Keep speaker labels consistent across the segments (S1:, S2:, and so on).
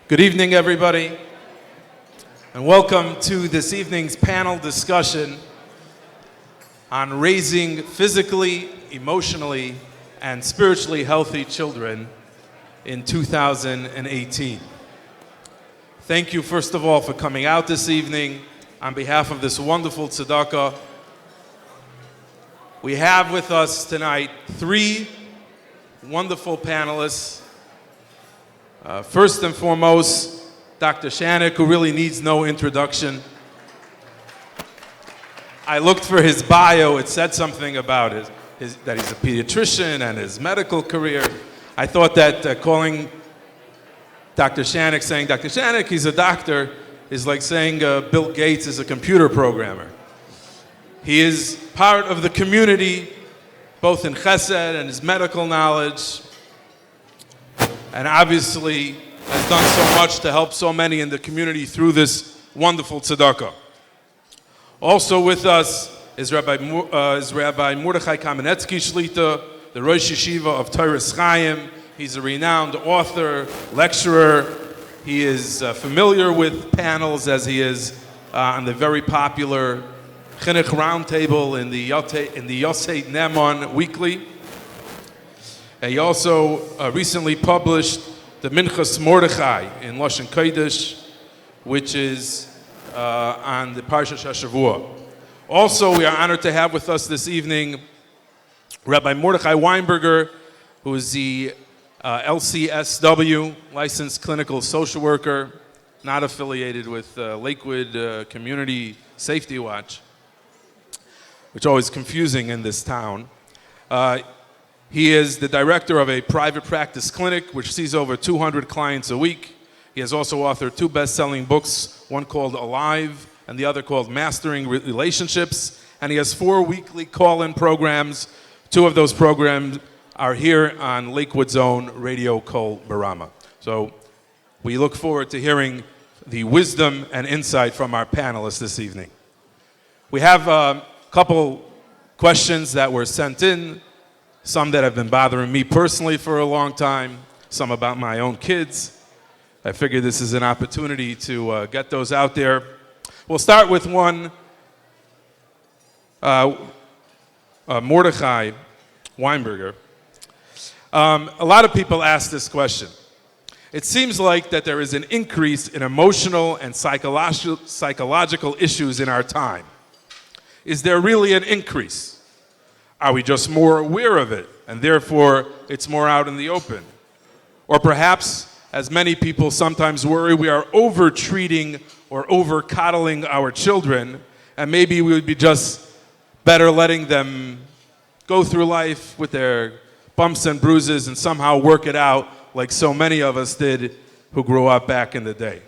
S1: Good evening, everybody, and welcome to this evening's panel discussion on raising physically, emotionally, and spiritually healthy children in 2018. Thank you, first of all, for coming out this evening on behalf of this wonderful Tzedakah. We have with us tonight three wonderful panelists. First and foremost, Dr. Chinuch, who really needs no introduction. I looked for his bio. It said something about that he's a pediatrician and his medical career. I thought that calling Dr. Chinuch, saying Dr. Chinuch, he's a doctor, is like saying Bill Gates is a computer programmer. He is part of the community, both in chesed and his medical knowledge, and obviously has done so much to help so many in the community through this wonderful tzedakah. Also with us is Rabbi Mordechai Kamenetsky Shlita, the Rosh Shiva of Atrisk Chaim. He's a renowned author, lecturer. He is familiar with panels as he is on the very popular Chinuch Roundtable in the Yosei Neman Weekly. He also recently published the Minchas Mordechai in Lashon Kiddush, which is on the Parshat HaShavua. Also, we are honored to have with us this evening Rabbi Mordechai Weinberger, who is the LCSW, licensed clinical social worker, not affiliated with Lakewood Community Safety Watch, which is always confusing in this town. He is the director of a private practice clinic, which sees over 200 clients a week. He has also authored two best-selling books, one called Alive and the other called Mastering Relationships. And he has 4 weekly call-in programs. 2 of those programs are here on Lakewood's own Radio Kol Barama. So we look forward to hearing the wisdom and insight from our panelists this evening. We have a couple questions that were sent in, some that have been bothering me personally for a long time, some about my own kids. I figured this is an opportunity to get those out there. We'll start with one, Mordechai Weinberger. A lot of people ask this question. It seems like that there is an increase in emotional and psychological issues in our time. Is there really an increase? Are we just more aware of it, and therefore it's more out in the open? Or perhaps, as many people sometimes worry, we are over-treating or over-coddling our children, and maybe we would be just better letting them go through life with their bumps and bruises and somehow work it out like so many of us did who grew up back in the day.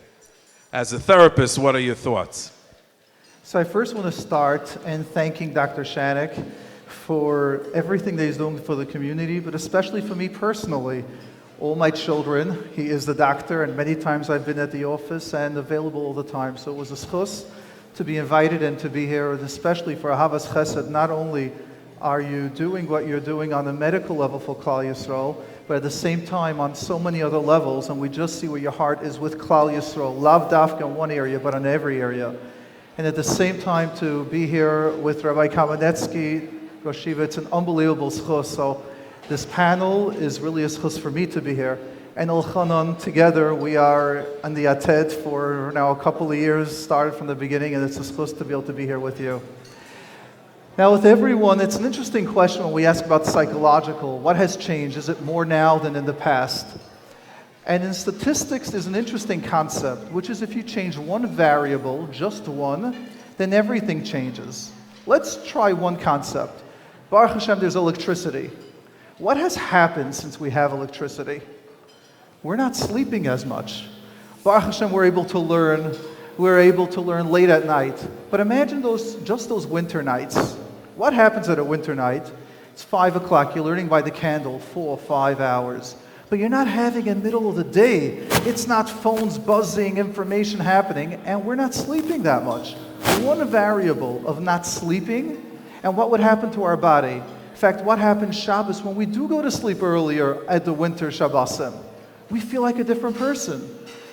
S1: As a therapist, what are your thoughts?
S2: So I first want to start in thanking Dr. Chinuch for everything that he's doing for the community, but especially for me personally. All my children, he is the doctor, and many times I've been at the office and available all the time. So it was a schus to be invited and to be here, and especially for Ahavas Chesed. Not only are you doing what you're doing on the medical level for Klal Yisrael, but at the same time on so many other levels, and we just see where your heart is with Klal Yisrael, lav dafka in one area, but in every area. And at the same time to be here with Rabbi Kamenetsky, Rosh Shiva, it's an unbelievable schus. So this panel is really a schus for me to be here. And Elchanan, together, we are on the Ated for now a couple of years, started from the beginning, and it's a schus to be able to be here with you. Now with everyone, it's an interesting question when we ask about psychological. What has changed? Is it more now than in the past? And in statistics, there's an interesting concept, which is if you change one variable, just one, then everything changes. Let's try one concept. Baruch Hashem, there's electricity. What has happened since we have electricity? We're not sleeping as much. Baruch Hashem, we're able to learn late at night. But imagine just those winter nights. What happens at a winter night? It's 5 o'clock, you're learning by the candle, 4 or 5 hours. But you're not having a middle of the day. It's not phones buzzing, information happening, and we're not sleeping that much. One variable of not sleeping, and what would happen to our body? In fact, what happens Shabbos when we do go to sleep earlier at the winter Shabbosim? We feel like a different person.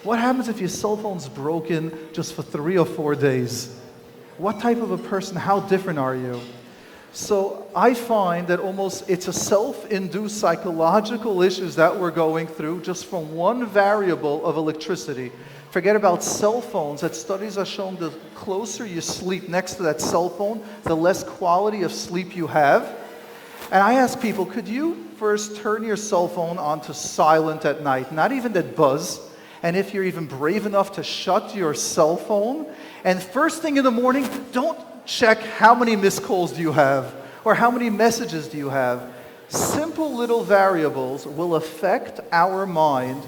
S2: What happens if your cell phone's broken just for 3 or 4 days? What type of a person, how different are you? So I find that almost it's a self-induced psychological issues that we're going through just from one variable of electricity. Forget about cell phones. That studies are shown the closer you sleep next to that cell phone, the less quality of sleep you have. And I ask people, could you first turn your cell phone on to silent at night, not even that buzz, and if you're even brave enough to shut your cell phone, and first thing in the morning, don't check how many missed calls do you have, or how many messages do you have. Simple little variables will affect our mind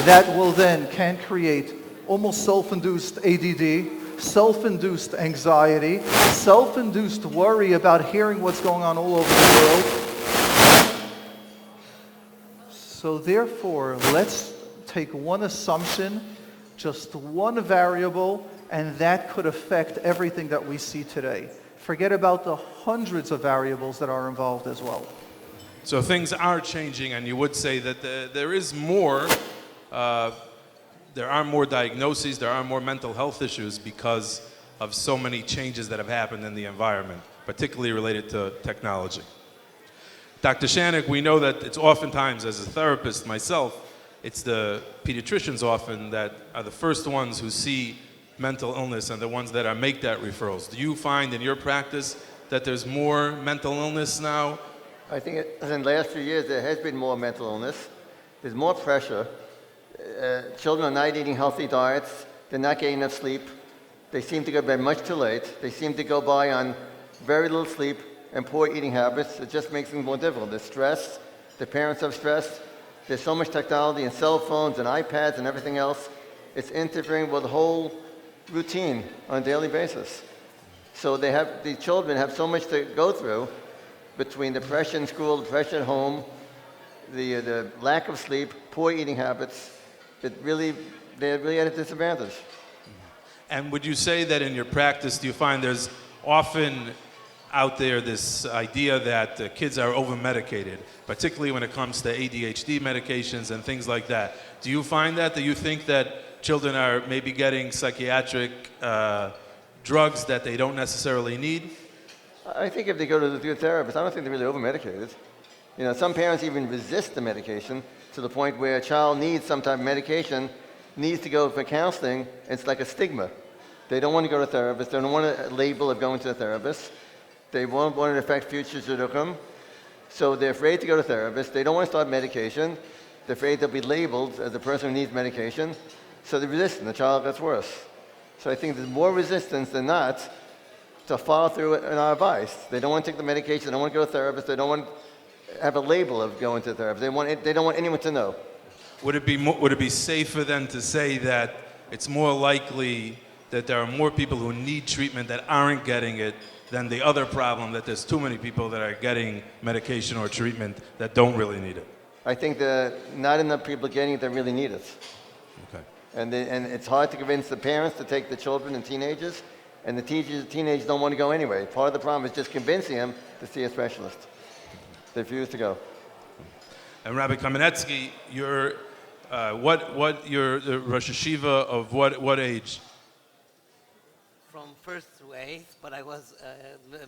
S2: that will then can create almost self-induced ADD, self-induced anxiety, self-induced worry about hearing what's going on all over the world. So therefore, let's take one assumption, just one variable, and that could affect everything that we see today. Forget about the hundreds of variables that are involved as well.
S1: So things are changing, and you would say that there is more, there are more diagnoses, there are more mental health issues because of so many changes that have happened in the environment, particularly related to technology. Dr. Chinuch, we know that it's oftentimes, as a therapist myself, it's the pediatricians often that are the first ones who see mental illness and the ones that make that referrals. Do you find in your practice that there's more mental illness now?
S3: I think in the last few years there has been more mental illness. There's more pressure. Children are not eating healthy diets. They're not getting enough sleep. They seem to go to bed much too late. They seem to go by on very little sleep and poor eating habits. It just makes things more difficult. They're stressed. The parents are stressed. There's so much technology and cell phones and iPads and everything else. It's interfering with the whole routine on a daily basis. So the children have so much to go through between depression in school, depression at home, the lack of sleep, poor eating habits. They're really at a disadvantage.
S1: And would you say that in your practice, do you find there's often out there this idea that kids are over-medicated, particularly when it comes to ADHD medications and things like that? Do you find that? Do you think that children are maybe getting psychiatric drugs that they don't necessarily need?
S3: I think if they go to the therapist, I don't think they're really over-medicated. You know, some parents even resist the medication to the point where a child needs some type of medication, needs to go for counseling. It's like a stigma. They don't want to go to a therapist. They don't want a label of going to a therapist. They won't want it to affect future tzedakah. So they're afraid to go to a therapist. They don't want to start medication. They're afraid they'll be labeled as a person who needs medication. So they're resistant. The child gets worse. So I think there's more resistance than not to follow through on our advice. They don't want to take the medication. They don't want to go to a therapist. They don't want to have a label of going to a therapist. They don't want anyone to know.
S1: Would it be safer then to say that it's more likely that there are more people who need treatment that aren't getting it than the other problem, that there's too many people that are getting medication or treatment that don't really need it?
S3: I think that not enough people getting it that really need it.
S1: Okay.
S3: And it's hard to convince the parents to take the children and teenagers, and the teenagers don't want to go anyway. Part of the problem is just convincing them to see a specialist. They refuse to go.
S1: And Rabbi Kamenetsky, you're you're the Rosh Hashiva of what age?
S4: From first through eighth, but I was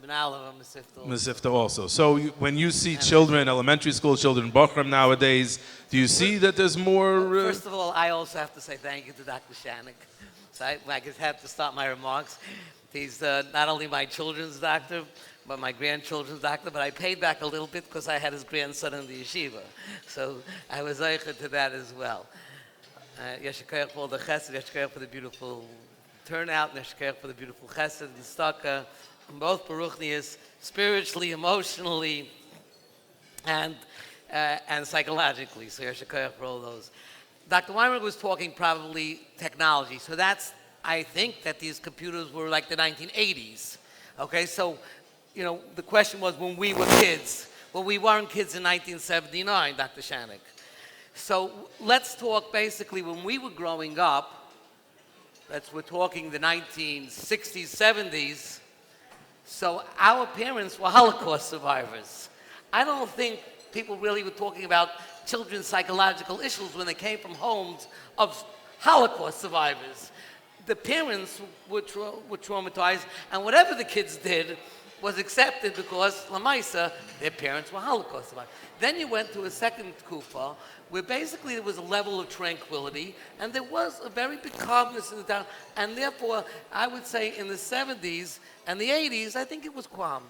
S4: Menal of a
S1: Mesivta also. So when you see children, elementary school children, Bochum nowadays, do you see that there's more?
S4: First of all, I also have to say thank you to Dr. Chinuch. So I just have to start my remarks. He's not only my children's doctor, but my grandchildren's doctor, but I paid back a little bit because I had his grandson in the yeshiva. So I was zeicher to that as well. Yeshikayach for all the chesed, Yeshikayach for the beautiful turnout, Yeshikayach for the beautiful chesed and tzedakah, both baruchnias, spiritually, emotionally, and psychologically. So Yeshikayach for all those. Dr. Weinberg was talking probably technology. So I think that these computers were like the 1980s. Okay, so, you know, the question was when we were kids. Well, we weren't kids in 1979, Dr. Chinuch. So let's talk basically when we were growing up, we're talking the 1960s, 70s. So our parents were Holocaust survivors. I don't think people really were talking about children's psychological issues when they came from homes of Holocaust survivors. The parents were traumatized, and whatever the kids did was accepted because, Lamaisa, their parents were Holocaust survivors. Then you went to a second kufa, where basically there was a level of tranquility, and there was a very big calmness in the town, and therefore, I would say in the 70s and the 80s, I think it was calm.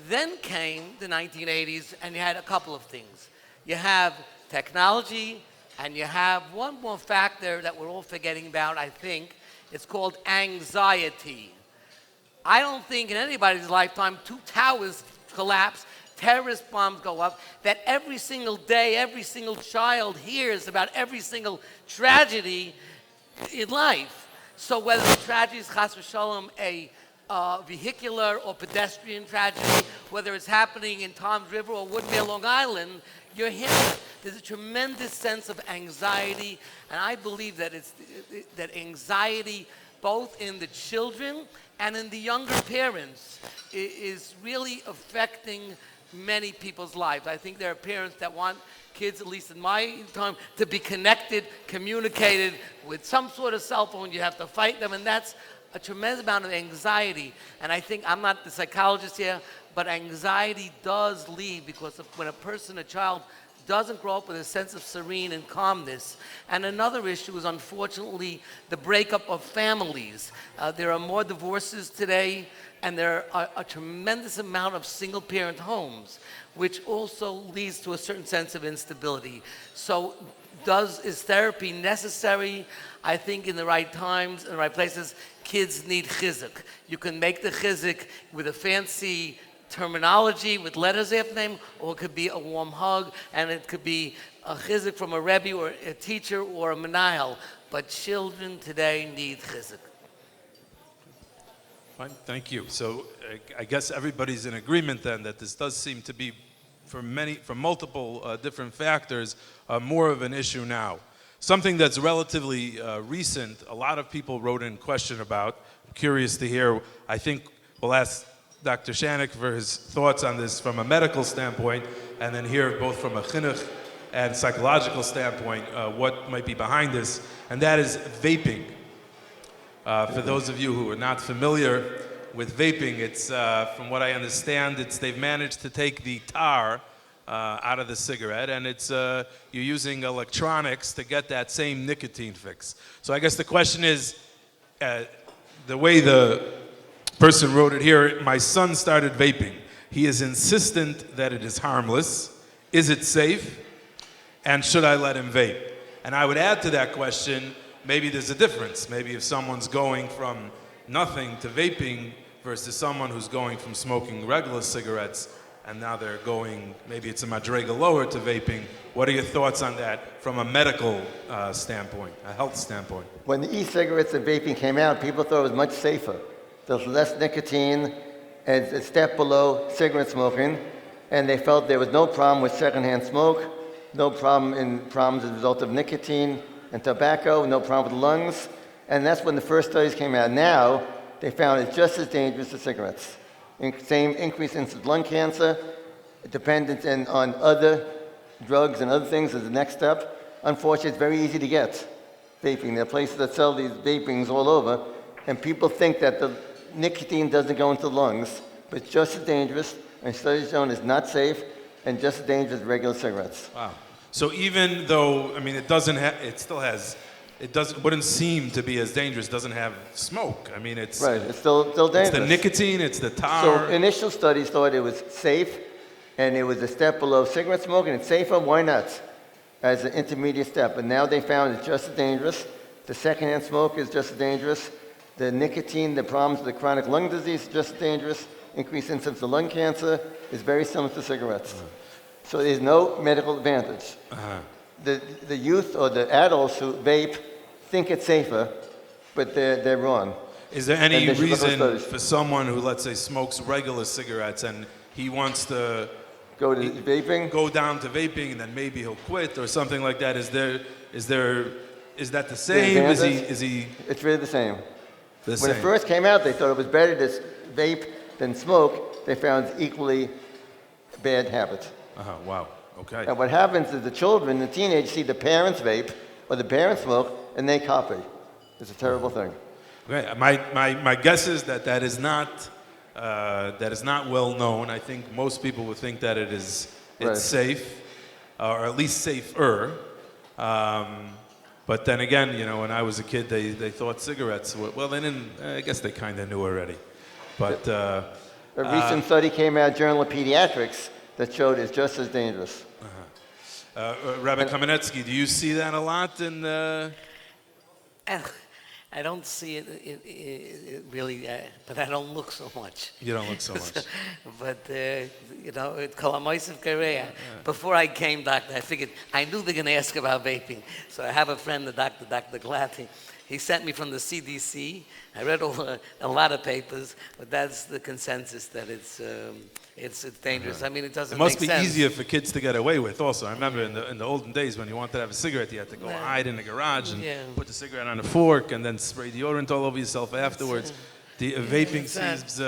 S4: Then came the 1980s, and you had a couple of things. You have technology, and you have one more factor that we're all forgetting about, I think. It's called anxiety. I don't think in anybody's lifetime 2 towers collapse, terrorist bombs go up, that every single day, every single child hears about every single tragedy in life. So whether the tragedy is chas v'shalom, a vehicular or pedestrian tragedy, whether it's happening in Tom's River or Woodmere, Long Island, you're hearing it. There's a tremendous sense of anxiety, and I believe that that anxiety, both in the children and in the younger parents, is really affecting many people's lives. I think there are parents that want kids, at least in my time, to be connected, communicated with some sort of cell phone. You have to fight them, and that's a tremendous amount of anxiety. And I think, I'm not the psychologist here, but anxiety does lead because when a child doesn't grow up with a sense of serene and calmness. And another issue is, unfortunately, the breakup of families. There are more divorces today, and there are a tremendous amount of single-parent homes, which also leads to a certain sense of instability. So is therapy necessary? I think in the right times, in the right places, kids need chizuk. You can make the chizuk with a fancy terminology with letters after name, or it could be a warm hug, and it could be a chizuk from a rebbe or a teacher or a menahel. But children today need chizuk.
S1: Fine, thank you. So I guess everybody's in agreement then that this does seem to be, for multiple different factors, more of an issue now. Something that's relatively recent, a lot of people wrote in question about. I'm curious to hear. I think we'll ask Dr. Chinuch for his thoughts on this from a medical standpoint, and then hear both from a chinuch and psychological standpoint what might be behind this, and that is vaping. For those of you who are not familiar with vaping, it's, from what I understand, they've managed to take the tar out of the cigarette, and it's you're using electronics to get that same nicotine fix. So I guess the question is, the way the person wrote it here, my son started vaping. He is insistent that it is harmless. Is it safe? And should I let him vape? And I would add to that question, maybe there's a difference. Maybe if someone's going from nothing to vaping versus someone who's going from smoking regular cigarettes, and now they're going, maybe it's a madrega lower to vaping. What are your thoughts on that from a medical standpoint, a health standpoint?
S3: When the e-cigarettes and vaping came out, people thought it was much safer. There's less nicotine, and it's a step below cigarette smoking, and they felt there was no problem with secondhand smoke, no problems as a result of nicotine and tobacco, no problem with lungs, and that's when the first studies came out. Now, they found it's just as dangerous as cigarettes. Same increase in lung cancer, dependence on other drugs and other things is the next step. Unfortunately, it's very easy to get vaping. There are places that sell these vapings all over, and people think that the nicotine doesn't go into the lungs, but it's just as dangerous, and studies shown it's not safe, and just as dangerous as regular cigarettes.
S1: Wow. So even though, I mean, it wouldn't seem to be as dangerous, doesn't have smoke. I mean, it's...
S3: Right, it's still dangerous.
S1: It's the nicotine, it's the tar.
S3: So initial studies thought it was safe, and it was a step below cigarette smoking. It's safer, why not? As an intermediate step. But now they found it's just as dangerous. The secondhand smoke is just as dangerous. The nicotine, the problems with the chronic lung disease is just as dangerous. Increased incidence of lung cancer is very similar to cigarettes. So there's no medical advantage. The youth or the adults who vape think it's safer, but they're wrong.
S1: Is there any reason for someone who, let's say, smokes regular cigarettes and he wants to
S3: go vaping?
S1: Go down to vaping, and then maybe he'll quit or something like that. Is that the same? Is he?
S3: It's really the same. When it first came out, they thought it was better to vape than smoke. They found it's equally bad habit.
S1: Wow. Okay.
S3: And what happens is the children, the teenagers, see the parents vape or the parents smoke, and they copy. It's a terrible thing.
S1: Okay. My guess is that is not well known. I think most people would think that it's
S3: Right.
S1: safe, or at least safer. But then again, when I was a kid, they thought cigarettes were, well, they didn't, I guess they kind of knew already. But
S3: A recent study came out, Journal of Pediatrics, that showed it's just as dangerous.
S1: Rabbi Kamenetsky, do you see that a lot in
S4: I don't see it really, but I don't look so much.
S1: You don't look so much.
S4: But, it's Kolamoisiv Korea. Before I came, doctor, I figured, I knew they're going to ask about vaping. So I have a friend, Dr. Glatty. He sent me from the CDC. I read a lot of papers, but that's the consensus that it's dangerous. I mean, it doesn't
S1: It must
S4: make
S1: be
S4: sense.
S1: easier for kids to get away with also. I remember in the olden days when you wanted to have a cigarette, you had to go hide in the garage and put the cigarette on a fork and then spray deodorant all over yourself afterwards. The vaping seems...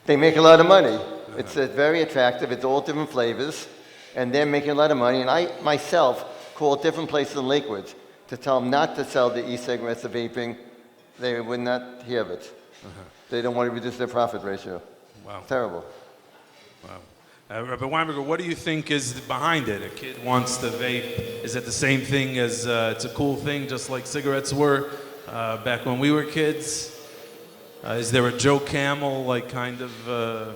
S3: They make a lot of money. It's very attractive. It's all different flavors, and they're making a lot of money. And I, myself, call different places in Lakewood to tell them not to sell the e-cigarettes, the vaping. They would not hear of it. They don't want to reduce their profit ratio.
S1: Wow.
S3: Terrible.
S1: Wow. Rabbi Weinberger, what do you think is behind it? A kid wants to vape. Is it the same thing as it's a cool thing, just like cigarettes were back when we were kids? Is there a Joe Camel, like kind of...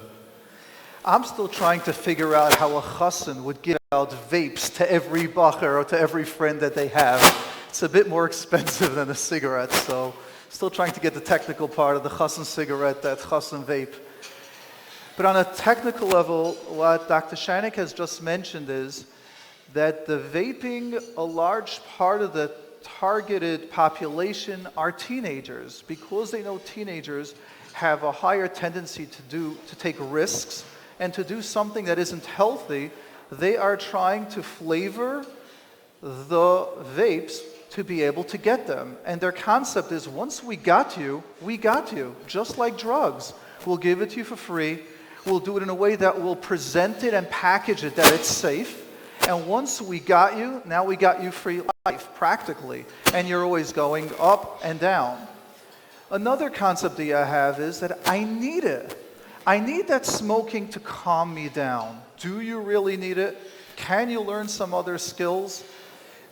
S2: I'm still trying to figure out how a chassan would give out vapes to every bacher or to every friend that they have. It's a bit more expensive than a cigarette, so still trying to get the technical part of the chassan cigarette, that chassan vape. But on a technical level, what Dr. Shanik has just mentioned is that the vaping, a large part of the targeted population are teenagers, because they know teenagers have a higher tendency to take risks and to do something that isn't healthy. They are trying to flavor the vapes to be able to get them. And their concept is, once we got you, just like drugs. We'll give it to you for free. We'll do it in a way that will present it and package it that it's safe. And once we got you, now we got you free life, practically. And you're always going up and down. Another concept that I have is that I need it. I need that smoking to calm me down. Do you really need it? Can you learn some other skills?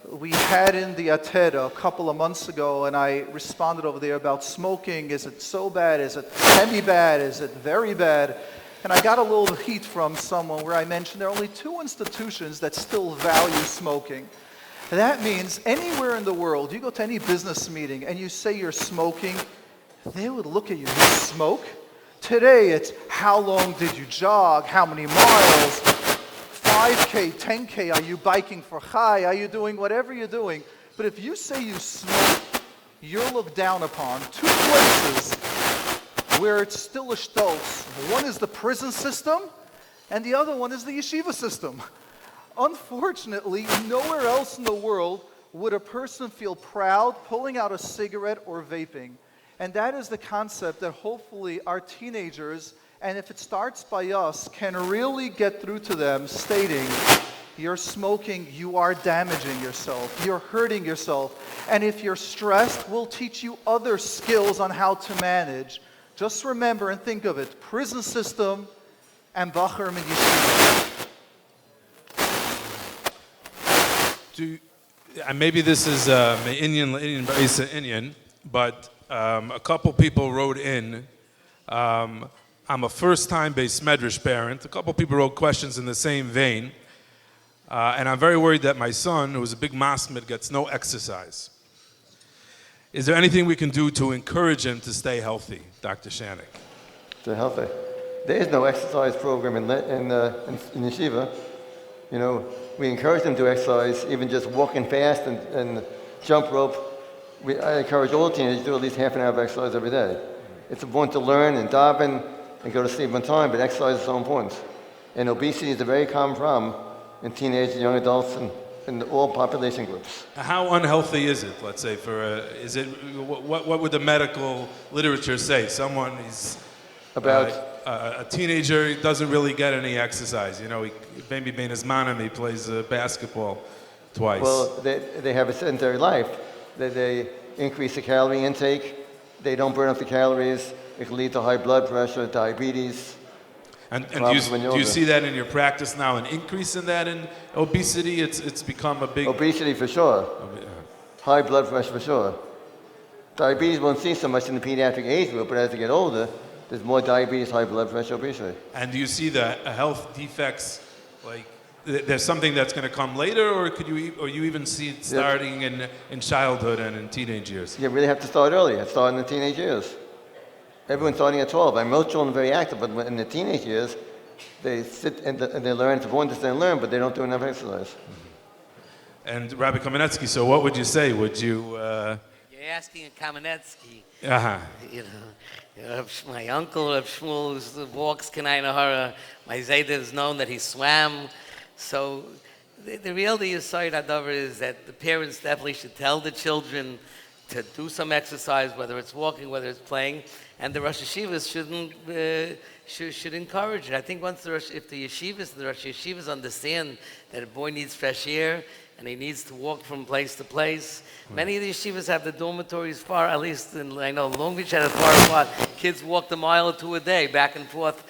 S2: We had in the Ated a couple of months ago, and I responded over there about smoking. Is it so bad? Is it semi-bad? Is it very bad? And I got a little heat from someone where I mentioned there are only 2 institutions that still value smoking. That means anywhere in the world, you go to any business meeting and you say you're smoking, they would look at you. You smoke? Today it's how long did you jog? How many miles? 5K, 10K, are you biking for chai? Are you doing whatever you're doing? But if you say you smoke, you're looked down upon. 2 places where it's still a stolz. One is the prison system, and the other one is the yeshiva system. Unfortunately, nowhere else in the world would a person feel proud pulling out a cigarette or vaping. And that is the concept that hopefully our teenagers, and if it starts by us, can really get through to them, stating, you're smoking, you are damaging yourself, you're hurting yourself. And if you're stressed, we'll teach you other skills on how to manage. Just remember and think of it, prison system and bacher and yeshiva.
S1: Maybe this is Indian, but a couple people wrote in. I'm a first-time Beis Medrash parent. A couple people wrote questions in the same vein. And I'm very worried that my son, who's a big masmid, gets no exercise. Is there anything we can do to encourage him to stay healthy, Dr. Shanik?
S3: Stay healthy. There is no exercise program in yeshiva. You know, we encourage them to exercise, even just walking fast and jump rope. I encourage all teenagers to do at least half an hour of exercise every day. It's important to learn and daven and go to sleep on time, but exercise is so important. And obesity is a very common problem in teenagers, young adults, and in all population groups.
S1: How unhealthy is it? Let's say what would the medical literature say? Someone is
S3: About
S1: a teenager doesn't really get any exercise. You know, maybe bein his manim, he plays basketball. twice.
S3: Well, they have a sedentary life. They increase the calorie intake. They don't burn up the calories. It can lead to high blood pressure, diabetes.
S1: And do you see that in your practice now, an increase in that in obesity? It's become a big...
S3: Obesity for sure. High blood pressure for sure. Diabetes won't see so much in the pediatric age group, but as they get older, there's more diabetes, high blood pressure, obesity.
S1: And do you see the health defects, like there's something that's going to come later, or you even see it starting in childhood and in teenage years?
S3: You really have to start early. Start in the teenage years. Everyone's starting at 12. Most children are very active, but in the teenage years, they sit and they learn to understand and learn, but they don't do enough exercise.
S1: Mm-hmm. And Rabbi Kamenetsky, so what would you say? Would you...
S4: You're asking a Kamenetsky.
S1: Uh-huh.
S4: You know, my uncle, Reb Shmuel, who walks Kenai Nahara, my Zayda is known that he swam. So the real Yesod Hadavar is that the parents definitely should tell the children to do some exercise, whether it's walking, whether it's playing, and the Rosh Yeshivas should encourage it. I think if the Rosh Yeshivas understand that a boy needs fresh air and he needs to walk from place to place. Many of the yeshivas have the dormitories far, at least I know Long Beach had it far apart. Kids walked a mile or two a day, back and forth.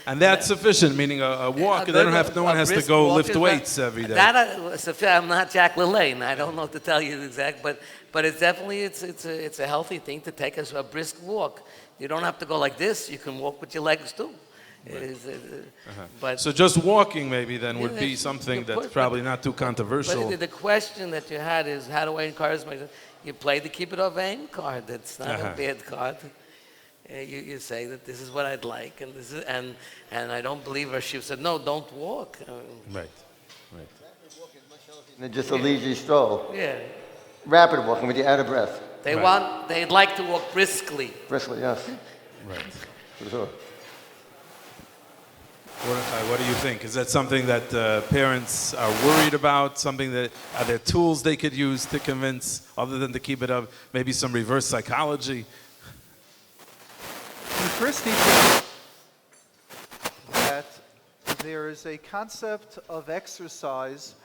S1: And that's sufficient, meaning a walk. No one has to go lift weights every day.
S4: I'm not Jack LaLanne. I don't know what to tell you exact, but it's definitely it's a healthy thing to take a brisk walk. You don't have to go like this. You can walk with your legs too. Right. But
S1: so just walking maybe then would be something that's probably not too controversial.
S4: But the question that you had is, how do I encourage myself? You play the Keep It Off Aim card. That's not a bad card. You say that this is what I'd like, and this is, and I don't believe her. She said, no, don't walk.
S1: Right.
S3: Just a leisurely stroll.
S4: Yeah.
S3: Rapid walking with you out of breath.
S4: They'd like to walk briskly.
S3: Briskly, yes.
S1: Right.
S3: For sure.
S1: What do you think? Is that something that parents are worried about? Something that are there tools they could use to convince, other than to keep it up? Maybe some reverse psychology.
S2: We first need to know that there is a concept of exercise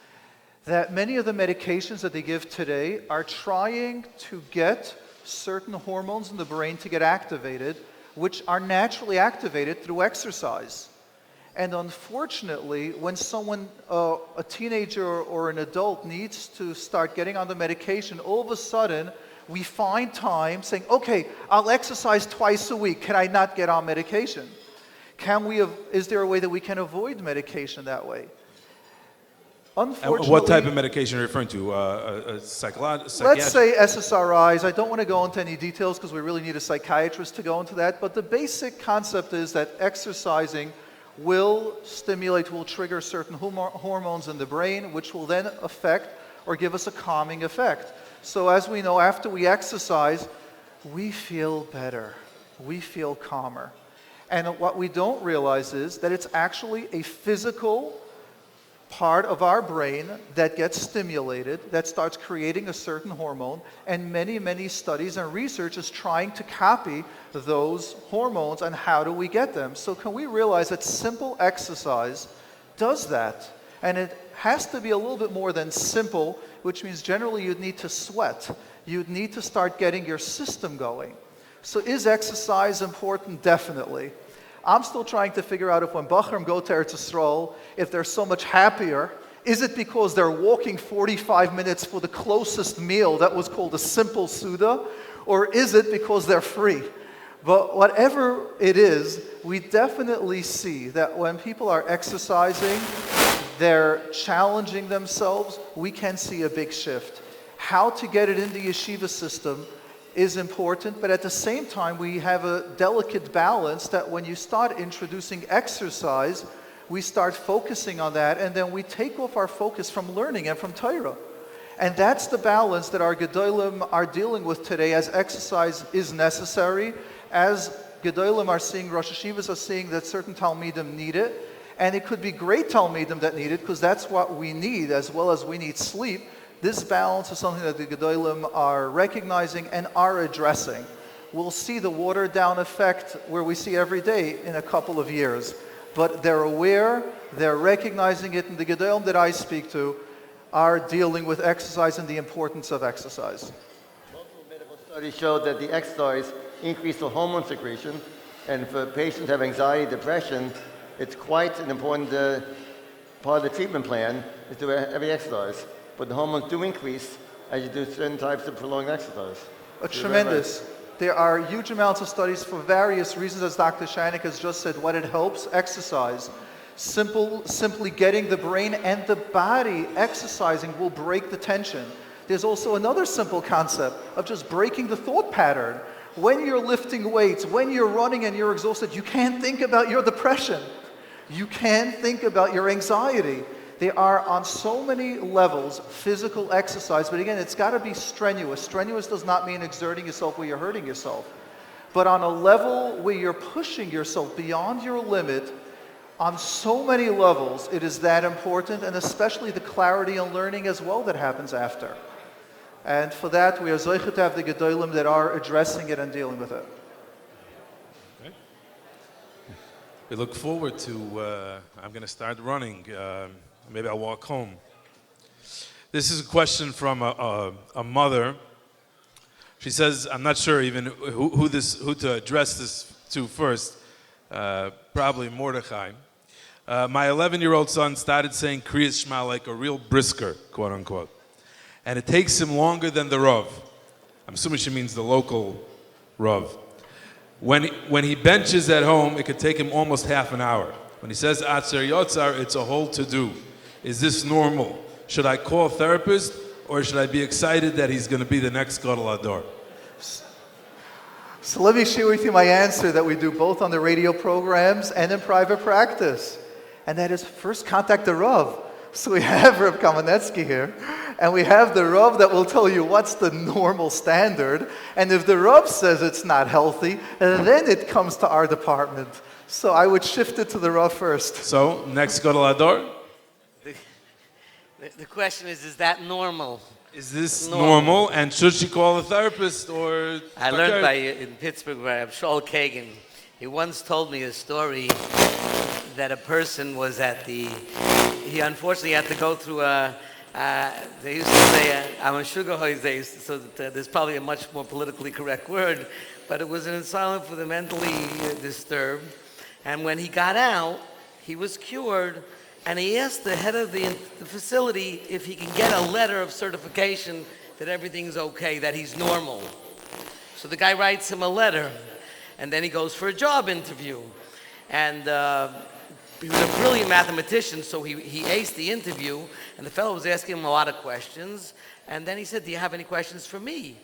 S2: that many of the medications that they give today are trying to get certain hormones in the brain to get activated, which are naturally activated through exercise. And unfortunately, when someone, a teenager or an adult needs to start getting on the medication, all of a sudden, we find time saying, okay, I'll exercise twice a week. Can I not get on medication? Is there a way that we can avoid medication that way? Unfortunately,
S1: what type of medication are you referring to? Let's
S2: say SSRIs. I don't want to go into any details because we really need a psychiatrist to go into that. But the basic concept is that exercising will trigger certain hormones in the brain, which will then affect or give us a calming effect. So as we know, after we exercise, we feel better. We feel calmer. And what we don't realize is that it's actually a physical part of our brain that gets stimulated, that starts creating a certain hormone, and many, many studies and research is trying to copy those hormones and how do we get them. So can we realize that simple exercise does that? And it has to be a little bit more than simple, which means generally you'd need to sweat. You'd need to start getting your system going. So is exercise important? Definitely. I'm still trying to figure out if when Bachram go to Eretz Yisrael, if they're so much happier, is it because they're walking 45 minutes for the closest meal that was called a simple Suda, or is it because they're free? But whatever it is, we definitely see that when people are exercising, they're challenging themselves, we can see a big shift. How to get it in the yeshiva system is important, but at the same time we have a delicate balance that when you start introducing exercise, we start focusing on that, and then we take off our focus from learning and from Torah. And that's the balance that our Gedolim are dealing with today, as exercise is necessary, as Gedolim are seeing, Rosh Yeshivas are seeing that certain Talmidim need it, and it could be great Talmidim that need it, because that's what we need, as well as we need sleep. This balance is something that the Gedolim are recognizing and are addressing. We'll see the watered down effect where we see every day in a couple of years. But they're aware, they're recognizing it, and the Gedolim that I speak to are dealing with exercise and the importance of exercise.
S3: Multiple medical studies show that the exercise increases the hormone secretion, and for patients who have anxiety, depression, it's quite an important part of the treatment plan is to do every exercise. But the hormones do increase as you do certain types of prolonged exercise.
S2: Tremendous. There are huge amounts of studies for various reasons, as Dr. Shinuch has just said, what it helps, exercise. Simply getting the brain and the body exercising will break the tension. There's also another simple concept of just breaking the thought pattern. When you're lifting weights, when you're running and you're exhausted, you can't think about your depression. You can't think about your anxiety. They are on so many levels physical exercise, but again, it's got to be strenuous. Strenuous does not mean exerting yourself where you're hurting yourself. But on a level where you're pushing yourself beyond your limit, on so many levels, it is that important, and especially the clarity and learning as well that happens after. And for that, we are zoichet to have the gedolim that are addressing it and dealing with it.
S1: Okay. We look forward to, I'm going to start running. Maybe I'll walk home. This is a question from a mother. She says, I'm not sure even who to address this to first. Probably Mordechai. My 11-year-old son started saying Kriyas Shema like a real brisker, quote unquote. And it takes him longer than the Rav. I'm assuming she means the local Rav. When he benches at home, it could take him almost half an hour. When he says Atzer Yotzar, it's a whole to-do. Is this normal? Should I call a therapist, or should I be excited that he's going to be the next Gadol Hador?
S2: So let me share with you my answer that we do both on the radio programs and in private practice. And that is first contact the Rav. So we have Rav Kamenetsky here, and we have the Rav that will tell you what's the normal standard. And if the Rav says it's not healthy, then it comes to our department. So I would shift it to the Rav first.
S1: So, next Gadol Hador?
S4: The question is that normal?
S1: Is this normal? And should she call a therapist or...
S4: I learned in Pittsburgh by Shaul Kagan. He once told me a story that a person was at he unfortunately had to go through they used to say, I'm a sugar hoise, so there's probably a much more politically correct word, but it was an asylum for the mentally disturbed. And when he got out, he was cured, and he asked the head of the facility if he can get a letter of certification that everything's okay, that he's normal. So the guy writes him a letter, and then he goes for a job interview. And he was a brilliant mathematician, so he aced the interview, and the fellow was asking him a lot of questions. And then he said, do you have any questions for me?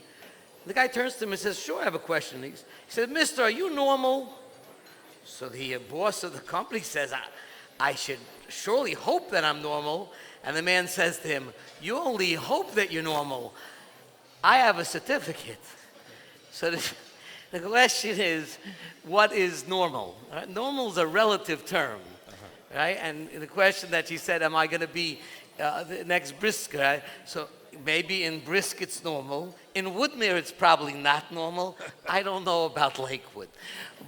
S4: The guy turns to him and says, sure, I have a question. He said, mister, are you normal? So the boss of the company says, I should surely hope that I'm normal. And the man says to him, you only hope that you're normal. I have a certificate. So the question is, what is normal? Normal is a relative term, right? And the question that she said, am I going to be the next brisk? Right? So maybe in Brisk it's normal. In Woodmere it's probably not normal. I don't know about Lakewood.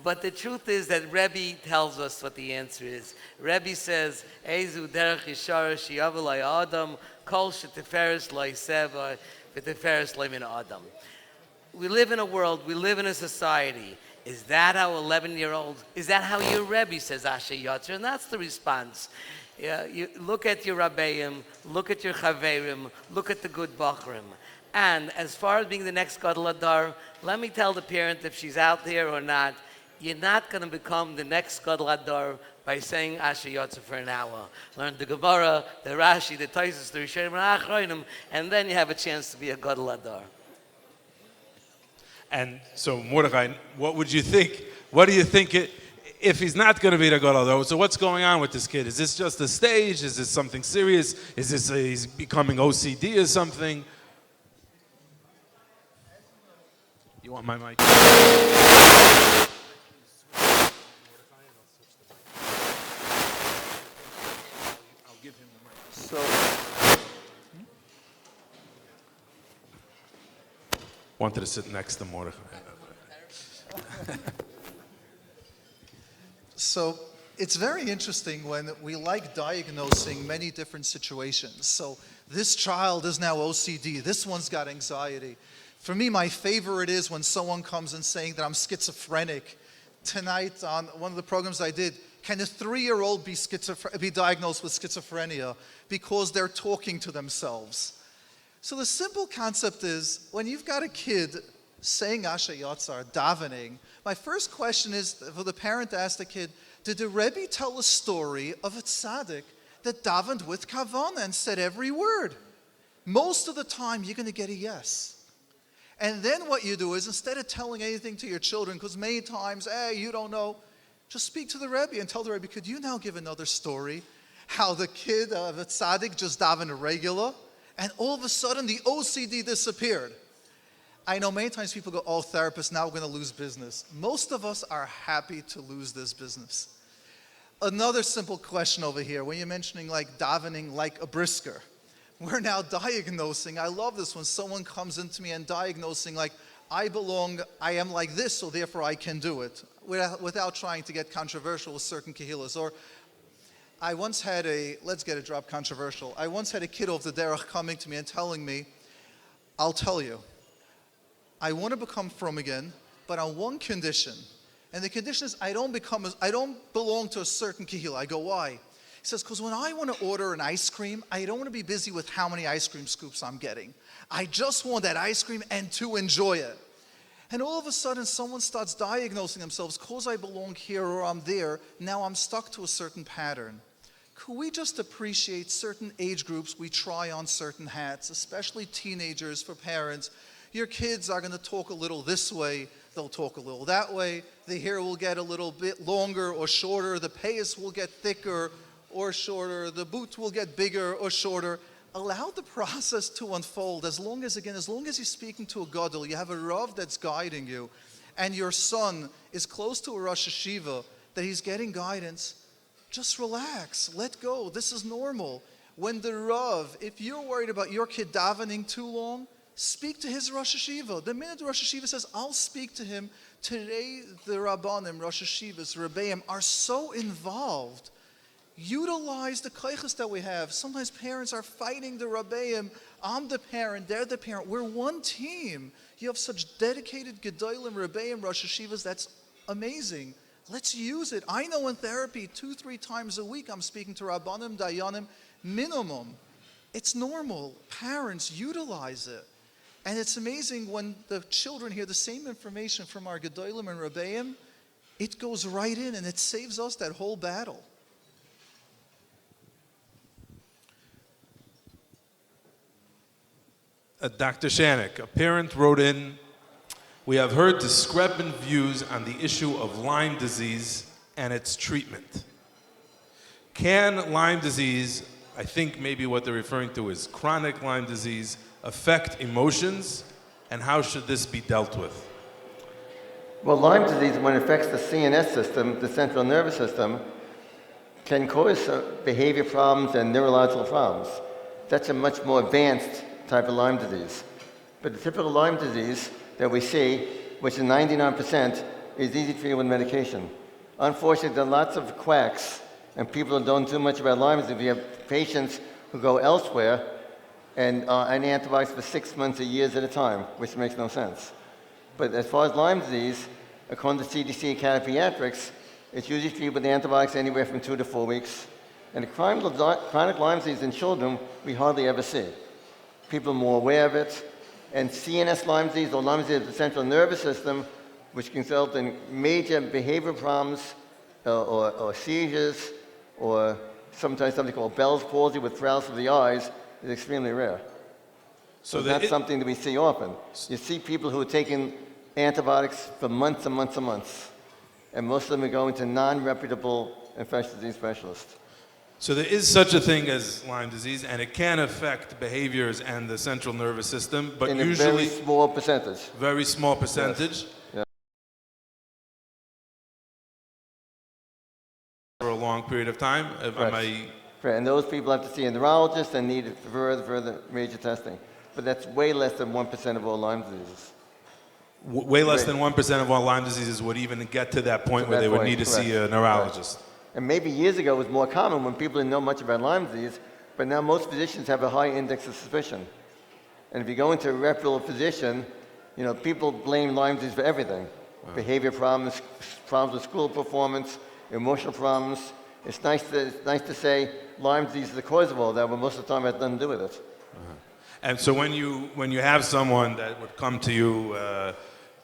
S4: But the truth is that Rebbe tells us what the answer is. Rebbe says, Ezu derech yishara shi'avu adam kol sheteferes lo'iseva v'teferes lo'min adam. We live in a world, we live in a society. Is that how 11-year-old, is that how your Rebbe says Asher Yotzer? And that's the response. You look at your Rabbeim, look at your Chaverim, look at the good Bachrim. And as far as being the next Gadol Hador, let me tell the parent if she's out there or not, you're not going to become the next Gadol Hador by saying Asher Yotzer for an hour. Learn the Gemara, the Rashi, the Tosfos, the Rishonim, and Achronim, and then you have a chance to be a Gadol Hador.
S1: And so, Mordechai, what would you think? What do you think if he's not going to be the Gadol Hador? So what's going on with this kid? Is this just a stage? Is this something serious? Is this he's becoming OCD or something? You want my mic? I'll give him the mic.
S2: So,
S1: Wanted to sit next to Mordechai.
S2: so It's very interesting when we like diagnosing many different situations. So this child is now OCD, this one's got anxiety. For me, my favorite is when someone comes and saying that I'm schizophrenic. Tonight on one of the programs I did, can a 3-year-old be diagnosed with schizophrenia because they're talking to themselves? So the simple concept is, when you've got a kid saying Asher Yatzar, davening, my first question is for the parent to ask the kid, did the Rebbe tell a story of a tzaddik that davened with kavanah and said every word? Most of the time, you're going to get a yes. And then what you do is, instead of telling anything to your children, because many times, hey, you don't know, just speak to the Rebbe and tell the Rebbe, could you now give another story? How the kid of a tzaddik just davened a regular, and all of a sudden the OCD disappeared. I know many times people go, oh, therapist, now we're going to lose business. Most of us are happy to lose this business. Another simple question over here, when you're mentioning like davening like a brisker. We're now diagnosing, I love this when someone comes into me and diagnosing like, I am like this, so therefore I can do it, without trying to get controversial with certain kehillas. Or I once had let's get a drop controversial. I once had a kid off the derech coming to me and telling me, I'll tell you, I want to become frum again, but on one condition. And the condition is I don't belong to a certain kehillah. I go, why? He says, because when I want to order an ice cream, I don't want to be busy with how many ice cream scoops I'm getting. I just want that ice cream and to enjoy it. And all of a sudden, someone starts diagnosing themselves, because I belong here or I'm there, now I'm stuck to a certain pattern. Could we just appreciate certain age groups? We try on certain hats, especially teenagers, for parents. Your kids are going to talk a little this way, they'll talk a little that way. The hair will get a little bit longer or shorter. The payas will get thicker or shorter. The boots will get bigger or shorter. Allow the process to unfold as long as you're speaking to a gadol, you have a rav that's guiding you, and your son is close to a Rosh Shiva, that he's getting guidance, just relax, let go. This is normal. When the rav, if you're worried about your kid davening too long, speak to his Rosh Shiva. The minute the Rosh Shiva says, I'll speak to him, today the Rabbanim, Rosh Shivas, Rebbeim are so involved. Utilize the koiches that we have. Sometimes parents are fighting the Rebbeim. I'm the parent, they're the parent. We're one team. You have such dedicated Gedolim, Rebbeim, Rosh Shivas, that's amazing. Let's use it. I know in therapy, 2-3 times a week, I'm speaking to Rabbanim, Dayanim, minimum. It's normal. Parents, utilize it. And it's amazing when the children hear the same information from our Gedolim and Rebbeim, it goes right in and it saves us that whole battle.
S1: Dr. Shanik, a parent wrote in, we have heard discrepant views on the issue of Lyme disease and its treatment. Can Lyme disease, I think maybe what they're referring to is chronic Lyme disease, affect emotions, and how should this be dealt with?
S3: Well, Lyme disease, when it affects the CNS system, the central nervous system, can cause behavior problems and neurological problems. That's a much more advanced type of Lyme disease. But the typical Lyme disease that we see, which is 99%, is easy to treat with medication. Unfortunately, there are lots of quacks, and people don't do much about Lyme disease. We have patients who go elsewhere and on antibiotics for 6 months or years at a time, which makes no sense. But as far as Lyme disease, according to CDC Academy Atrisk, it's usually treated with antibiotics anywhere from 2 to 4 weeks. And the chronic Lyme disease in children, we hardly ever see. People are more aware of it. And CNS Lyme disease, or Lyme disease of the central nervous system, which can result in major behavioral problems or seizures, or sometimes something called Bell's palsy with paralysis of the eyes, is extremely rare. So that's something that we see often. You see people who are taking antibiotics for months and months and months, and most of them are going to non-reputable infectious disease specialists.
S1: So there is such a thing as Lyme disease, and it can affect behaviors and the central nervous system, but
S3: in
S1: usually
S3: a very small percentage.
S1: Very small percentage.
S3: Yes.
S1: For a long period of time.
S3: Correct. And those people have to see a neurologist and need further major testing. But that's way less than 1% of all Lyme diseases.
S1: Way less than 1% of all Lyme diseases would even get to that point where they would need to see a neurologist.
S3: Right. And maybe years ago it was more common when people didn't know much about Lyme disease, but now most physicians have a high index of suspicion. And if you go into a reputable physician, people blame Lyme disease for everything. Behavior problems, problems with school performance, emotional problems. It's nice to say Lyme disease is the cause of all that, but most of the time it has nothing to do with it.
S1: And so when you have someone that would come to you,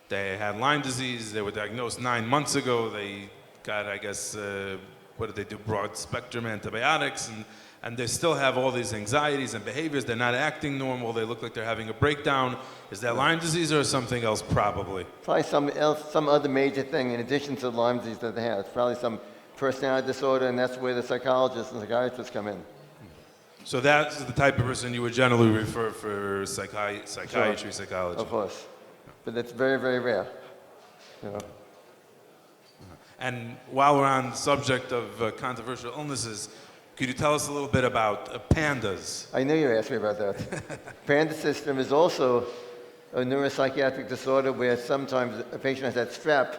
S1: they had Lyme disease, they were diagnosed 9 months ago, they got, I guess, what did they do, broad spectrum antibiotics, and they still have all these anxieties and behaviors, they're not acting normal, they look like they're having a breakdown. Is that Lyme disease or something else probably?
S3: Probably some other major thing in addition to Lyme disease that they have. It's probably some personality disorder, and that's where the psychologists and psychiatrists come in.
S1: So that's the type of person you would generally refer for psychiatry, psychology.
S3: Of course. But that's very, very rare.
S1: And while we're on the subject of controversial illnesses, could you tell us a little bit about pandas?
S3: I knew you would ask me about that. Panda syndrome is also a neuropsychiatric disorder where sometimes a patient has that strep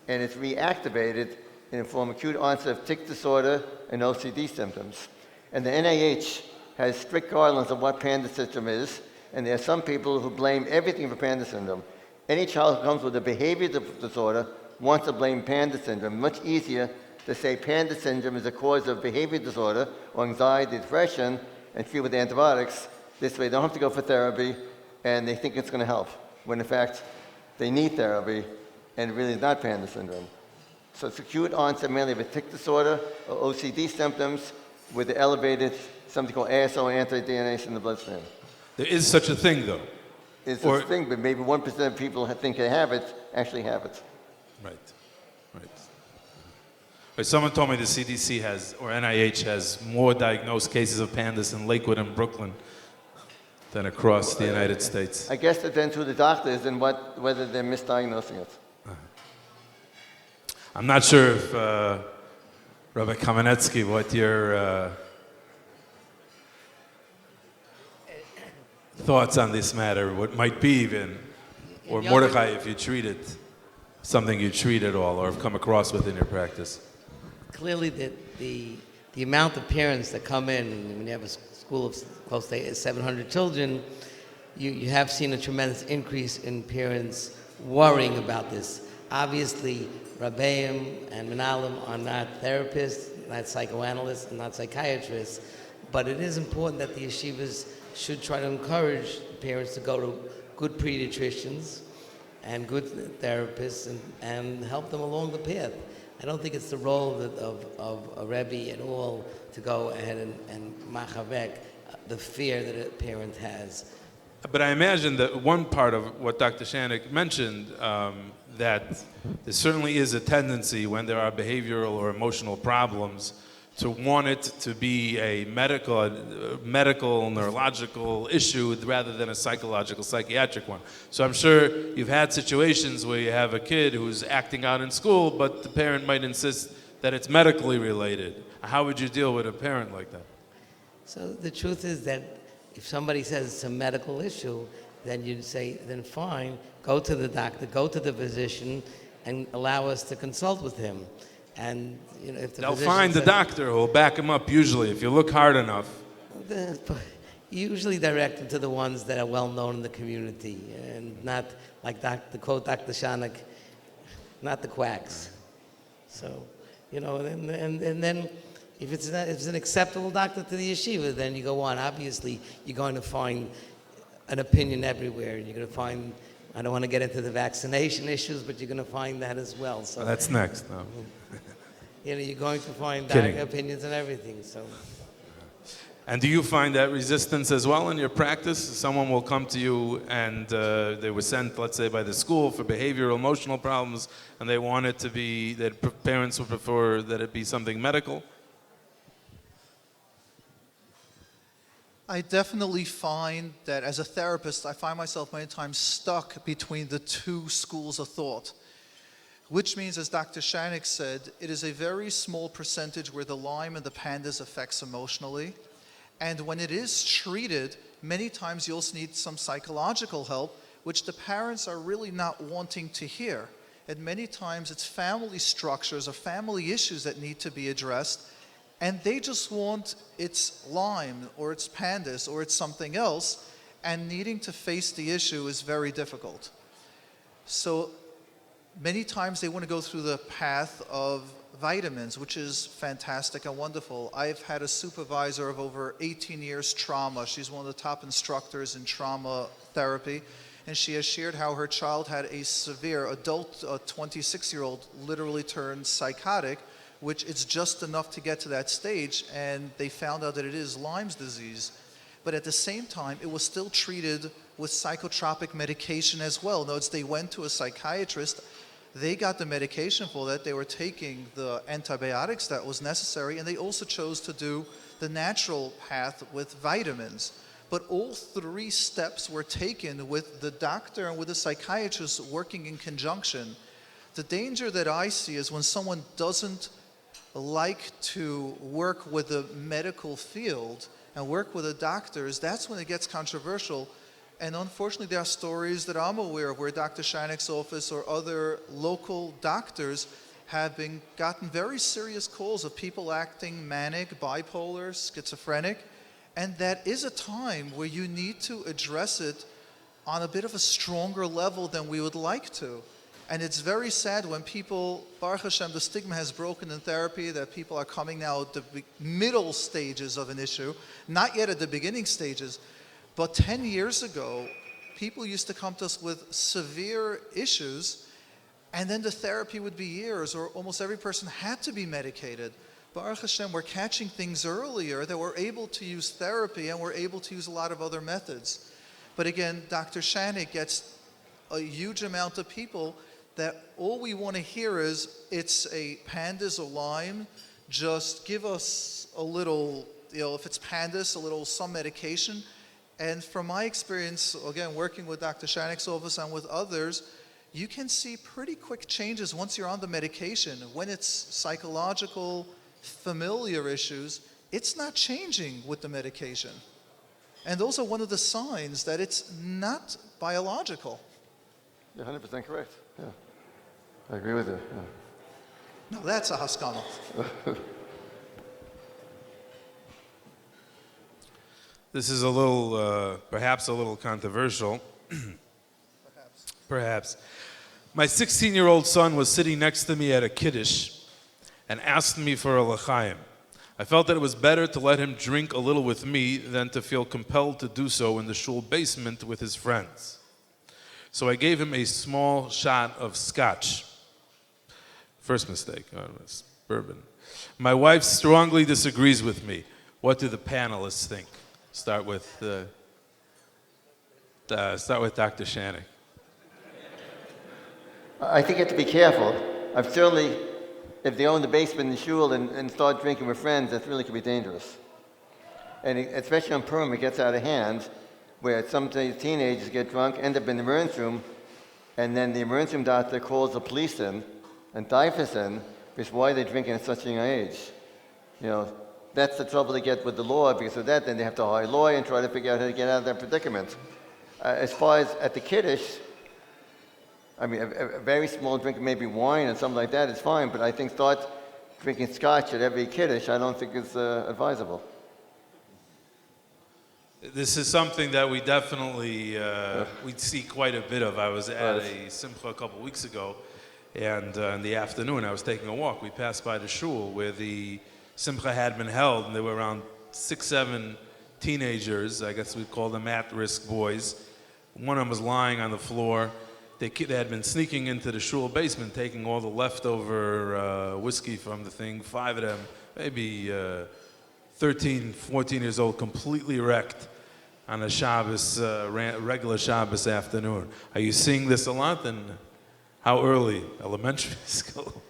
S3: and it's reactivated in the form of acute onset of tic disorder and OCD symptoms. And the NIH has strict guidelines of what panda syndrome is, and there are some people who blame everything for panda syndrome. Any child who comes with a behavior disorder wants to blame panda syndrome. Much easier to say panda syndrome is a cause of behavior disorder or anxiety, depression, and treat with antibiotics. This way they don't have to go for therapy, and they think it's going to help, when in fact they need therapy, and it really is not panda syndrome. So it's acute onset mainly of a tic disorder or OCD symptoms with the elevated something called ASO anti-DNase in the bloodstream.
S1: There is such a thing, though.
S3: It's such a thing, but maybe 1% of people who think they have it actually have it.
S1: Right. But someone told me the CDC has, or NIH has, more diagnosed cases of pandas in Lakewood and Brooklyn than across the United States.
S3: I guess it depends who the doctor is and whether they're misdiagnosing it.
S1: I'm not sure if, Rabbi Kamenetsky, what your thoughts on this matter, what might be even, or Mordechai, if you treat it, something you treat at all or have come across within your practice.
S4: Clearly, the amount of parents that come in, and when you have a school of close to 700 children, you have seen a tremendous increase in parents worrying about this. Obviously, Rabbeim and Menalim are not therapists, not psychoanalysts, and not psychiatrists, but it is important that the yeshivas should try to encourage parents to go to good pediatricians and good therapists and help them along the path. I don't think it's the role of a Rebbe at all to go ahead and machavek the fear that a parent has.
S1: But I imagine that one part of what Dr. Shanik mentioned, that there certainly is a tendency when there are behavioral or emotional problems to want it to be a medical, neurological issue rather than a psychological, psychiatric one. So I'm sure you've had situations where you have a kid who's acting out in school, but the parent might insist that it's medically related. How would you deal with a parent like that?
S4: So the truth is that if somebody says it's a medical issue, then you'd say, then fine, go to the doctor, go to the physician, and allow us to consult with him. And if
S1: they'll find the doctor who will back him up usually if you look hard enough.
S4: Usually direct them to the ones that are well known in the community, and not like to quote Dr. Shanik, not the quacks. So, and then if it's an acceptable doctor to the yeshiva, then you go on. Obviously, you're going to find an opinion everywhere. You're going to find, I don't want to get into the vaccination issues, but you're going to find that as well. So
S1: that's next. No.
S4: You're going to find opinions and everything. So.
S1: And do you find that resistance as well in your practice? Someone will come to you and they were sent, let's say, by the school for behavioral, emotional problems, and they want it to be, that parents would prefer that it be something medical?
S2: I definitely find that as a therapist, I find myself many times stuck between the two schools of thought, which means, as Dr. Shanik said, it is a very small percentage where the Lyme and the pandas affects emotionally. And when it is treated, many times you'll need some psychological help, which the parents are really not wanting to hear. and many times it's family structures or family issues that need to be addressed, and they just want it's Lyme or it's pandas or it's something else, and needing to face the issue is very difficult. So many times they want to go through the path of vitamins, which is fantastic and wonderful. I've had a supervisor of over 18 years trauma. She's one of the top instructors in trauma therapy, and she has shared how her child had a severe adult, a 26-year-old, literally turned psychotic, which it's just enough to get to that stage, and they found out that it is Lyme's disease. But at the same time, it was still treated with psychotropic medication as well. In other words, they went to a psychiatrist, they got the medication for that, they were taking the antibiotics that was necessary, and they also chose to do the natural path with vitamins. But all three steps were taken with the doctor and with the psychiatrist working in conjunction. The danger that I see is when someone doesn't like to work with the medical field and work with the doctors, that's when it gets controversial. And unfortunately, there are stories that I'm aware of where Dr. Shinuch's office or other local doctors have gotten very serious calls of people acting manic, bipolar, schizophrenic. And that is a time where you need to address it on a bit of a stronger level than we would like to. And it's very sad when people, Baruch Hashem, the stigma has broken in therapy, that people are coming now at the middle stages of an issue, not yet at the beginning stages. But 10 years ago, people used to come to us with severe issues, and then the therapy would be years, or almost every person had to be medicated. Baruch Hashem, we're catching things earlier, that we're able to use therapy, and we're able to use a lot of other methods. But again, Dr. Shinuch gets a huge amount of people that all we want to hear is, it's a pandas or Lyme, just give us a little, if it's pandas, a little some medication. And from my experience, again, working with Dr. Shinuch's office and with others, you can see pretty quick changes once you're on the medication. When it's psychological, familiar issues, it's not changing with the medication. And those are one of the signs that it's not biological.
S3: You're 100% correct. Yeah, I agree with you. Yeah.
S2: Now that's a haskama.
S1: This is a little, perhaps a little controversial. Perhaps. My 16-year-old son was sitting next to me at a kiddush and asked me for a l'chaim. I felt that it was better to let him drink a little with me than to feel compelled to do so in the shul basement with his friends. So I gave him a small shot of scotch. First mistake, it's bourbon. My wife strongly disagrees with me. What do the panelists think? Start with Dr. Shinuch.
S3: I think you have to be careful. I've certainly, if they own the basement in the shul and start drinking with friends, that really could be dangerous. And especially on Purim, it gets out of hand, where some teenagers get drunk, end up in the emergency room, and then the emergency room doctor calls the police in and typhus in, because why they're drinking at such a young age. That's the trouble they get with the law. Because of that, then they have to hire a lawyer and try to figure out how to get out of that predicament. As far as at the kiddush, I mean, a very small drink, maybe wine and something like that is fine, but I think start drinking scotch at every kiddush, I don't think is advisable.
S1: This is something that we definitely we see quite a bit of. I was at a simcha a couple weeks ago, and in the afternoon I was taking a walk. We passed by the shul where the simcha had been held, and there were around 6-7 teenagers, I guess we'd call them at-risk boys. One of them was lying on the floor. They had been sneaking into the shul basement, taking all the leftover whiskey from the thing. 5 of them, maybe 13, 14 years old, completely wrecked on a Shabbos, regular Shabbos afternoon. Are you seeing this a lot? And how early? Elementary school?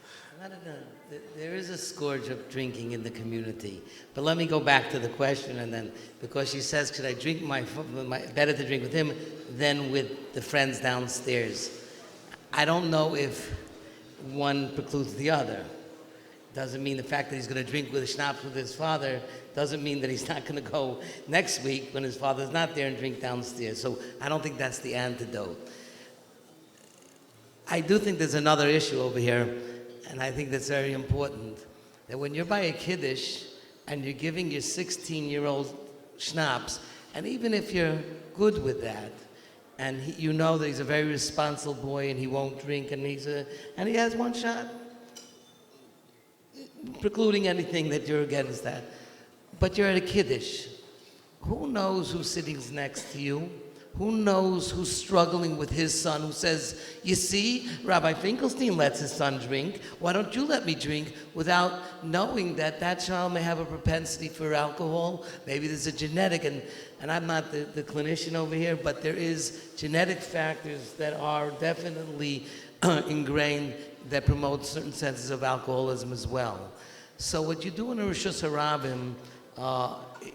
S4: There is a scourge of drinking in the community. But let me go back to the question, and then, because she says, could I drink better to drink with him than with the friends downstairs? I don't know if one precludes the other. Doesn't mean the fact that he's going to drink with a schnapps with his father doesn't mean that he's not going to go next week when his father's not there and drink downstairs. So I don't think that's the antidote. I do think there's another issue over here, and I think that's very important. That when you're by a kiddush and you're giving your 16-year-old schnapps, and even if you're good with that, and you know that he's a very responsible boy and he won't drink, and he has one shot, precluding anything that you're against that. But you're at a kiddush. Who knows who's sitting next to you? Who knows who's struggling with his son, who says, you see, Rabbi Finkelstein lets his son drink. Why don't you let me drink? Without knowing that that child may have a propensity for alcohol. Maybe there's a genetic, and I'm not the clinician over here, but there is genetic factors that are definitely ingrained that promote certain senses of alcoholism as well. So what you do in a Rishus Harabim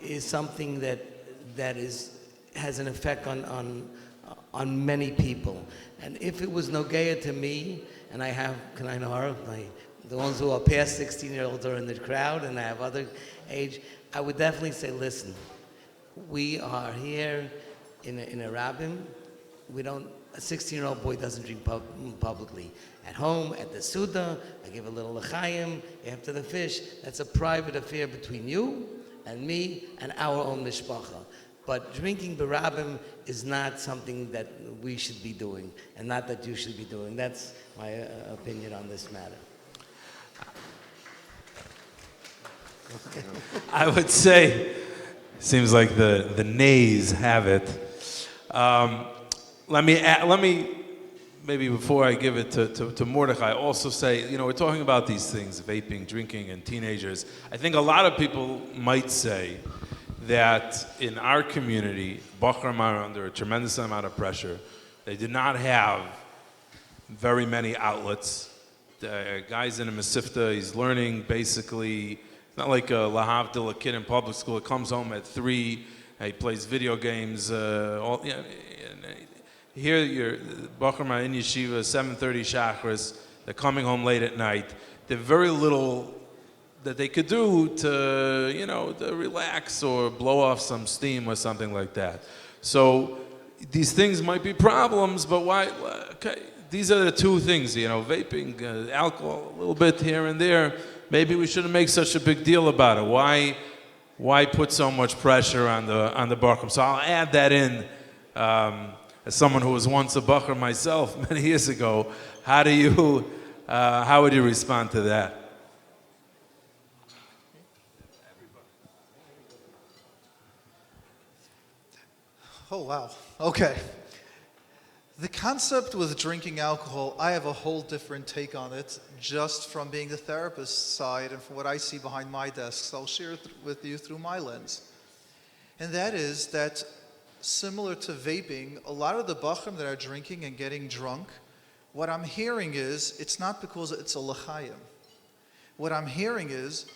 S4: is something that has an effect on many people. And if it was Nogeya to me, and I have Kanai the ones who are past 16-year-olds are in the crowd, and I have other age, I would definitely say, listen, we are here in a rabbim. A 16-year-old boy doesn't drink publicly. At home, at the Suda, I give a little l'chaim after the fish. That's a private affair between you and me and our own mishpacha. But drinking barabim is not something that we should be doing, and not that you should be doing. That's my opinion on this matter.
S1: I would say, seems like the nays have it. Let me maybe before I give it to Mordechai, also say, we're talking about these things, vaping, drinking, and teenagers. I think a lot of people might say that in our community, Bachram are under a tremendous amount of pressure. They did not have very many outlets. The guy's in a Masifta, he's learning basically, it's not like a Lahavdil, a kid in public school, he comes home at 3, he plays video games, here you're Bachram are in yeshiva, 7:30 Shachris, they're coming home late at night. There's very little that they could do to relax or blow off some steam or something like that. So these things might be problems, but why? Okay, these are the two things, vaping, alcohol, a little bit here and there. Maybe we shouldn't make such a big deal about it. Why put so much pressure on the Bachram? So I'll add that in. As someone who was once a Bachram myself many years ago, how would you respond to that?
S2: Oh, wow. Okay. The concept with drinking alcohol, I have a whole different take on it, just from being the therapist side and from what I see behind my desk. So I'll share it with you through my lens. And that is that, similar to vaping, a lot of the Bachram that are drinking and getting drunk, what I'm hearing is, it's not because it's a l'chaim. What I'm hearing is,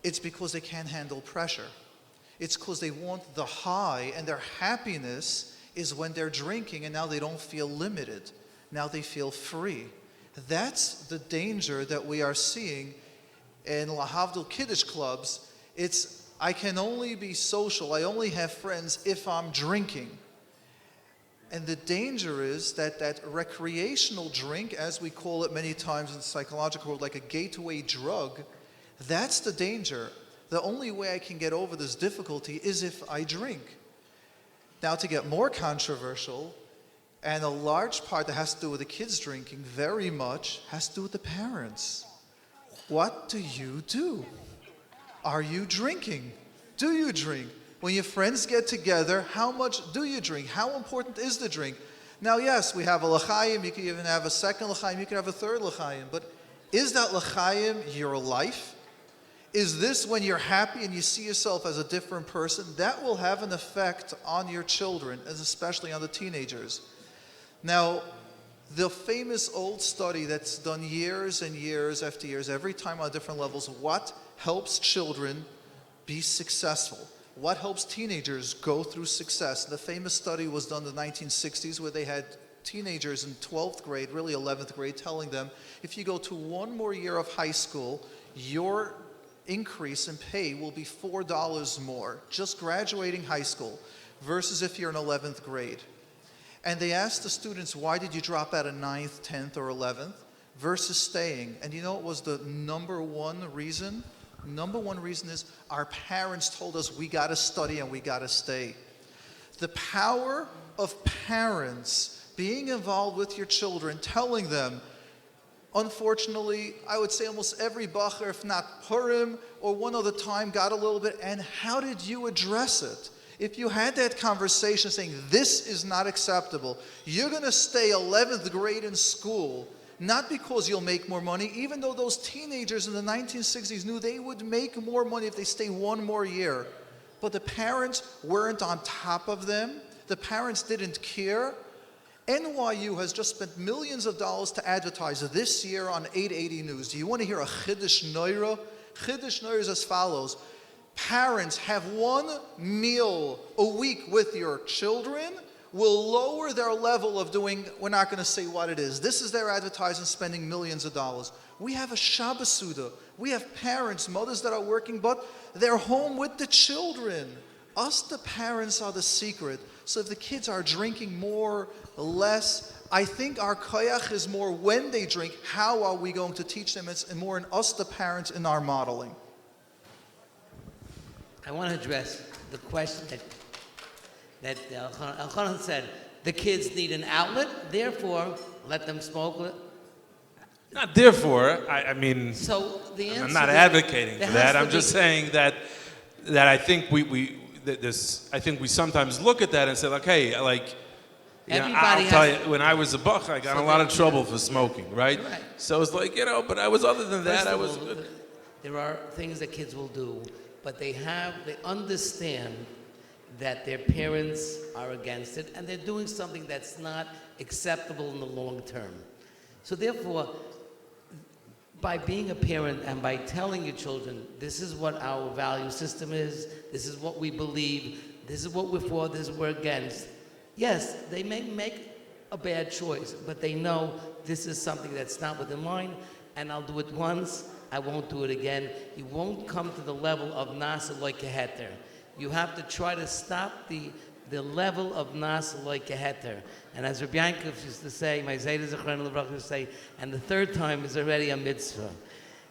S2: it's because they can't handle pressure. It's because they want the high, and their happiness is when they're drinking, and now they don't feel limited. Now they feel free. That's the danger that we are seeing in Lahavdil Kiddush clubs. It's, I can only be social, I only have friends if I'm drinking. And the danger is that recreational drink, as we call it many times in the psychological world, like a gateway drug, that's the danger. The only way I can get over this difficulty is if I drink. Now, to get more controversial, and a large part that has to do with the kids drinking very much has to do with the parents. What do you do? Are you drinking? Do you drink? When your friends get together, how much do you drink? How important is the drink? Now, yes, we have a l'chaim, you can even have a second l'chaim, you can have a third l'chaim, but is that l'chaim your life? Is this when you're happy and you see yourself as a different person? That will have an effect on your children, and especially on the teenagers. Now, the famous old study that's done years and years after years, every time on different levels, what helps children be successful? What helps teenagers go through success? The famous study was done in the 1960s where they had teenagers in 12th grade, really 11th grade, telling them, if you go to one more year of high school, your increase in pay will be $4 more, just graduating high school, versus if you're in 11th grade. And they asked the students, why did you drop out of 9th, 10th, or 11th versus staying? And you know what was the number one reason? Number one reason is our parents told us we got to study and we got to stay. The power of parents being involved with your children, telling them, unfortunately, I would say almost every bacher, if not Purim or one other time, got a little bit, and how did you address it? If you had that conversation saying, this is not acceptable, you're going to stay 11th grade in school, not because you'll make more money, even though those teenagers in the 1960s knew they would make more money if they stay one more year. But the parents weren't on top of them. The parents didn't care. NYU has just spent millions of dollars to advertise this year on 880 News. Do you want to hear a Kiddush Noira? Kiddush Noira is as follows. Parents, have one meal a week with your children will lower their level of doing, we're not going to say what it is. This is their advertising, spending millions of dollars. We have a Shabbos Suda. We have parents, mothers that are working, but they're home with the children. Us, the parents, are the secret. So if the kids are drinking more, less, I think our koyach is more when they drink, how are we going to teach them? It's more in us, the parents, in our modeling.
S4: I want to address the question that Elchanan said. The kids need an outlet, therefore, let them smoke.
S1: Not therefore, I mean,
S4: So the answer
S1: I'm not
S4: is,
S1: advocating
S4: there
S1: for
S4: has
S1: that.
S4: to
S1: I'm
S4: be-
S1: just saying that I think I think we sometimes look at that and say, like, hey, like, you know,
S4: Everybody
S1: I'll tell
S4: has-
S1: you, when I was a buck, I got
S4: So
S1: in a lot
S4: then-
S1: of trouble for smoking, right?
S4: Right.
S1: So it's like, you know, but I was, other than that,
S4: First
S1: I
S4: of
S1: was
S4: all,
S1: good.
S4: there are things that kids will do, but they understand that their parents are against it, and they're doing something that's not acceptable in the long term. So therefore, by being a parent and by telling your children, this is what our value system is, this is what we believe, this is what we're for, this is what we're against. Yes, they may make a bad choice, but they know this is something that's not within line, and I'll do it once, I won't do it again. You won't come to the level of nasa like keheter. You have to try to stop the level of nasa like keheter. And as Rabbi Yankov used to say, my Zayda Zechron Levrach used to say, and the third time is already a mitzvah.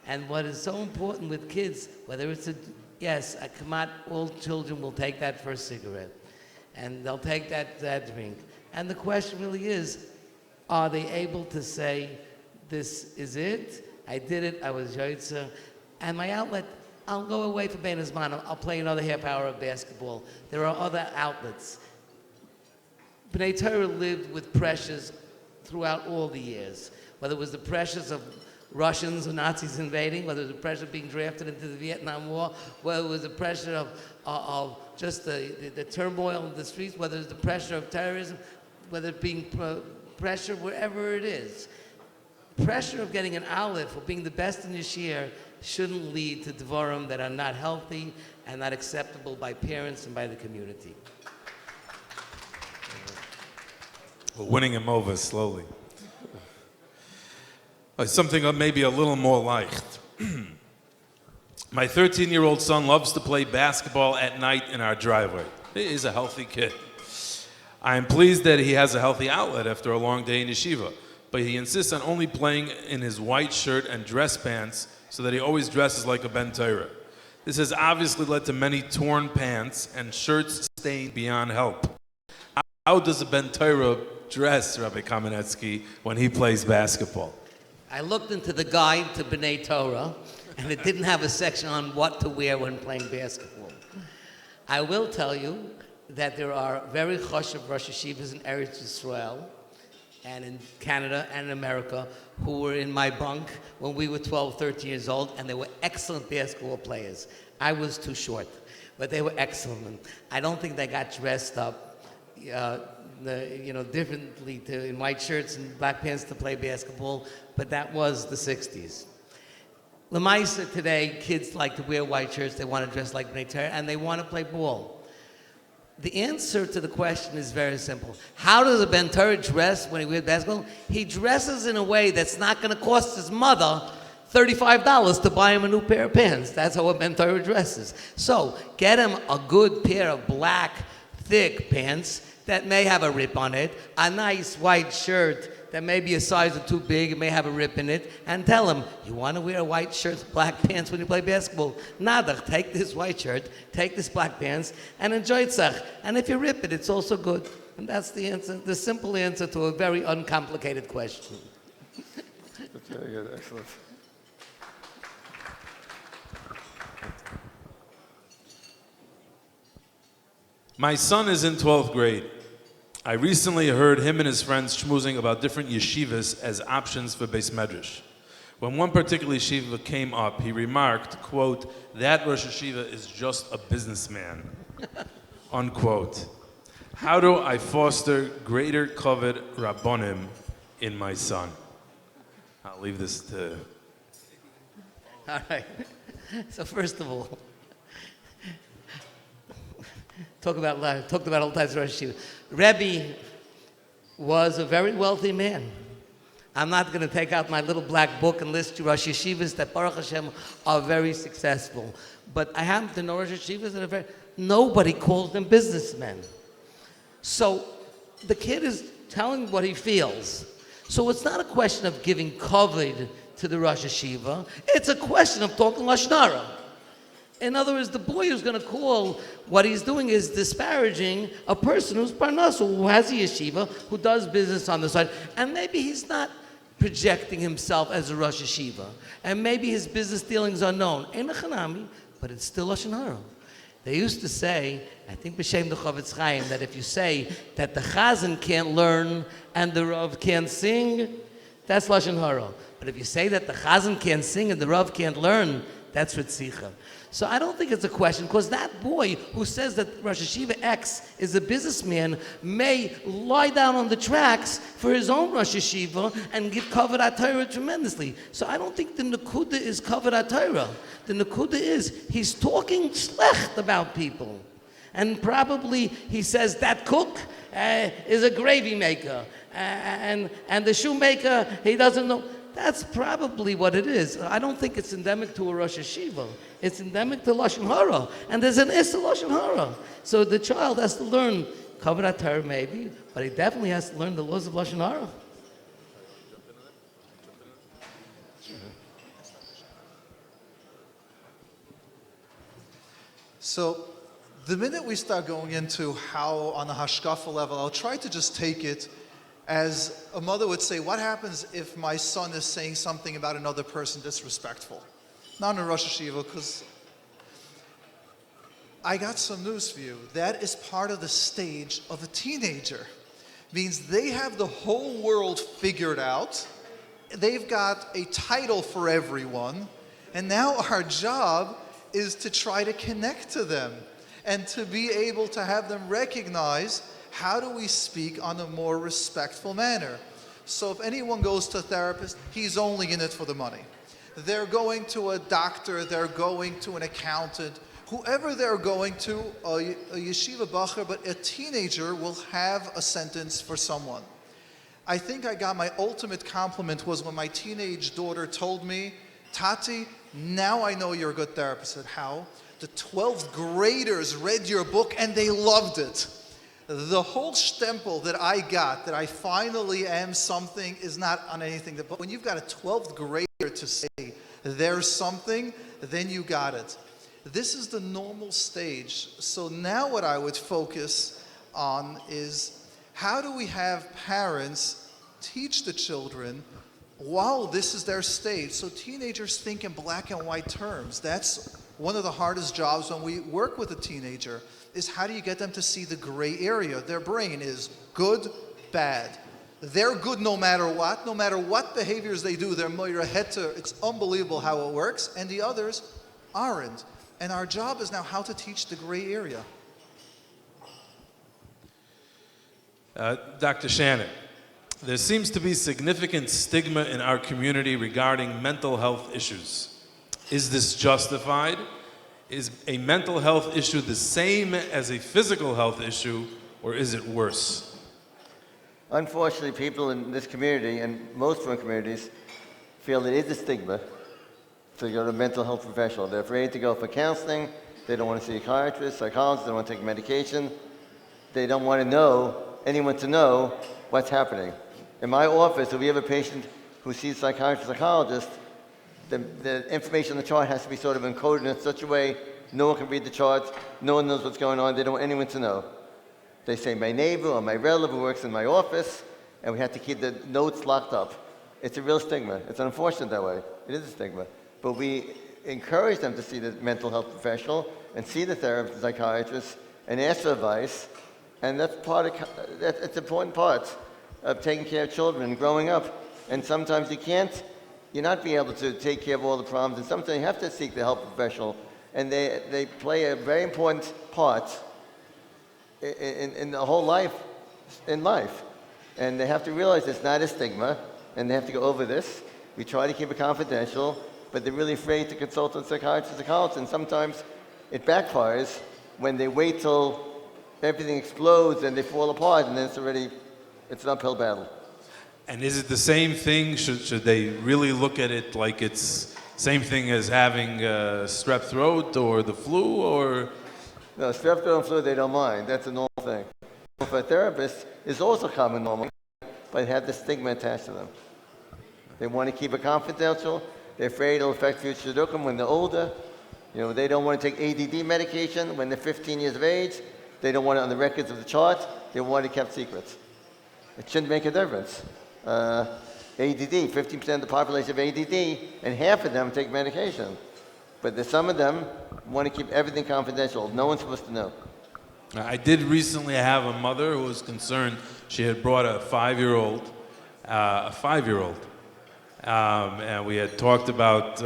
S4: And what is so important with kids, whether it's a kamat, all children will take that first cigarette. And they'll take that drink. And the question really is, are they able to say, this is it? I did it, I was Yoitza. And my outlet, I'll go away for Bein Hazman. I'll play another half hour of basketball. There are other outlets. B'nai Torah lived with pressures throughout all the years. Whether it was the pressures of Russians or Nazis invading, whether it was the pressure of being drafted into the Vietnam War, whether it was the pressure of just the turmoil in the streets, whether it's the pressure of terrorism, whether it being pressure wherever it is. Pressure of getting an outlet for being the best in this year shouldn't lead to dvarim that are not healthy and not acceptable by parents and by the community.
S1: We're winning him over slowly. Something maybe a little more light. My 13-year-old son loves to play basketball at night in our driveway. He is a healthy kid. I am pleased that he has a healthy outlet after a long day in yeshiva, but he insists on only playing in his white shirt and dress pants so that he always dresses like a Ben Torah. This has obviously led to many torn pants and shirts stained beyond help. How does a Ben Torah dress, Rabbi Kamenetsky, when he plays basketball?
S4: I looked into the guide to B'nai Torah, and it didn't have a section on what to wear when playing basketball. I will tell you that there are very choshev Rosh Yeshivas in Eretz Yisrael, and in Canada and in America, who were in my bunk when we were 12, 13 years old, and they were excellent basketball players. I was too short, but they were excellent. I don't think they got dressed up, differently in white shirts and black pants to play basketball, but that was the 60s. Lamaisa today, kids like to wear white shirts, they want to dress like B'nai Torah, and they want to play ball. The answer to the question is very simple. How does a Ben Torah dress when he wears basketball? He dresses in a way that's not going to cost his mother $35 to buy him a new pair of pants. That's how a Ben Torah dresses. So get him a good pair of black, thick pants, that may have a rip on it, a nice white shirt that may be a size or too big, it may have a rip in it, and tell him, you want to wear a white shirt, black pants when you play basketball? Nada, take this white shirt, take this black pants, and enjoy it. And if you rip it, it's also good. And that's the answer, the simple answer to a very uncomplicated question.
S3: That's very good, excellent.
S1: My son is in 12th grade. I recently heard him and his friends schmoozing about different yeshivas as options for Beis Medrash. When one particular yeshiva came up, he remarked, quote, that Rosh Yeshiva is just a businessman, unquote. How do I foster greater kavod rabbonim in my son? I'll leave this to...
S4: All right. So first of all, talked about all types of Rosh Yeshiva. Rebbe was a very wealthy man. I'm not going to take out my little black book and list you Rosh Yeshivas that Baruch Hashem are very successful. But I happen to know Rosh Yeshivas that are very... Nobody calls them businessmen. So the kid is telling what he feels. So it's not a question of giving kavod to the Rosh Yeshiva. It's a question of talking Lashon Hara. In other words, the boy who's going to call, what he's doing is disparaging a person who's parnas, who has a yeshiva, who does business on the side, and maybe he's not projecting himself as a Rosh Yeshiva, and maybe his business dealings are known. Ein chanami, but it's still Lashon Hara. They used to say, I think b'shem the Chavetz Chaim, that if you say that the Chazan can't learn and the Rav can't sing, that's Lashon Hara. But if you say that the Chazan can't sing and the Rav can't learn, that's Ritzicha. So I don't think it's a question, because that boy who says that Rosh Yeshiva X is a businessman may lie down on the tracks for his own Rosh Yeshiva and give kavod HaTorah tremendously. So I don't think the Nakuda is kavod HaTorah. The Nakuda is he's talking schlecht about people. And probably he says that cook is a gravy maker. And the shoemaker, he doesn't know. That's probably what it is. I don't think it's endemic to a Rosh Yeshiva. It's endemic to Lashon Hara. And there's an Issa Lashon Hara. So the child has to learn kavod HaTorah maybe, but he definitely has to learn the laws of Lashon Hara.
S2: So the minute we start going into how on a hashkafa level, I'll try to just take it as a mother would say, what happens if my son is saying something about another person disrespectful? Not in a Rosh Yeshiva, because I got some news for you. That is part of the stage of a teenager. Means they have the whole world figured out. They've got a title for everyone. And now our job is to try to connect to them and to be able to have them recognize how do we speak on a more respectful manner. So if anyone goes to a therapist, he's only in it for the money. They're going to a doctor, they're going to an accountant, whoever they're going to, a yeshiva bacher, but a teenager will have a sentence for someone. I think I got my ultimate compliment was when my teenage daughter told me, Tati, now I know you're a good therapist. I said, how? The 12th graders read your book and they loved it. The whole stempel that I got, that I finally am something, is not on anything. But when you've got a 12th grader to say there's something, then you got it. This is the normal stage. So now what I would focus on is how do we have parents teach the children while this is their stage? So teenagers think in black and white terms. That's one of the hardest jobs when we work with a teenager, is how do you get them to see the gray area? Their brain is good, bad. They're good no matter what behaviors they do, they're moira heter. It's unbelievable how it works, and the others aren't. And our job is now how to teach the gray area.
S1: Dr. Shannon, there seems to be significant stigma in our community regarding mental health issues. Is this justified? Is a mental health issue the same as a physical health issue, or is it worse?
S3: Unfortunately, people in this community, and most of our communities, feel it is a stigma to go to a mental health professional. They're afraid to go for counseling. They don't want to see a psychiatrist, psychologist. They don't want to take medication. They don't want to know, anyone to know what's happening. In my office, if we have a patient who sees a psychiatrist or psychologist, the information on the chart has to be sort of encoded in such a way no one can read the chart, no one knows what's going on, they don't want anyone to know. They say my neighbor or my relative who works in my office, and we have to keep the notes locked up. It's a real stigma. It's unfortunate that way. It is a stigma. But we encourage them to see the mental health professional and see the therapist, the psychiatrist, and ask for advice. And that's it's an important part of taking care of children and growing up. And sometimes you're not being able to take care of all the problems, and sometimes you have to seek the help of a professional. And they play a very important part in the whole life, in life. And they have to realize it's not a stigma, and they have to go over this. We try to keep it confidential, but they're really afraid to consult with psychiatrists and psychologists, and sometimes it backfires when they wait till everything explodes and they fall apart, and then it's an uphill battle.
S1: And is it the same thing? Should they really look at it like it's same thing as having strep throat or the flu, or?
S3: No, strep throat and flu, they don't mind. That's a normal thing. For a therapist, it's also common normal, but have the stigma attached to them. They want to keep it confidential. They're afraid it'll affect future tzedakah when they're older. They don't want to take ADD medication when they're 15 years of age. They don't want it on the records of the chart. They want it kept secret. It shouldn't make a difference. ADD, 50% of the population have ADD, and half of them take medication. But some of them want to keep everything confidential. No one's supposed to know.
S1: I did recently have a mother who was concerned. She had brought a 5-year-old, and we had talked about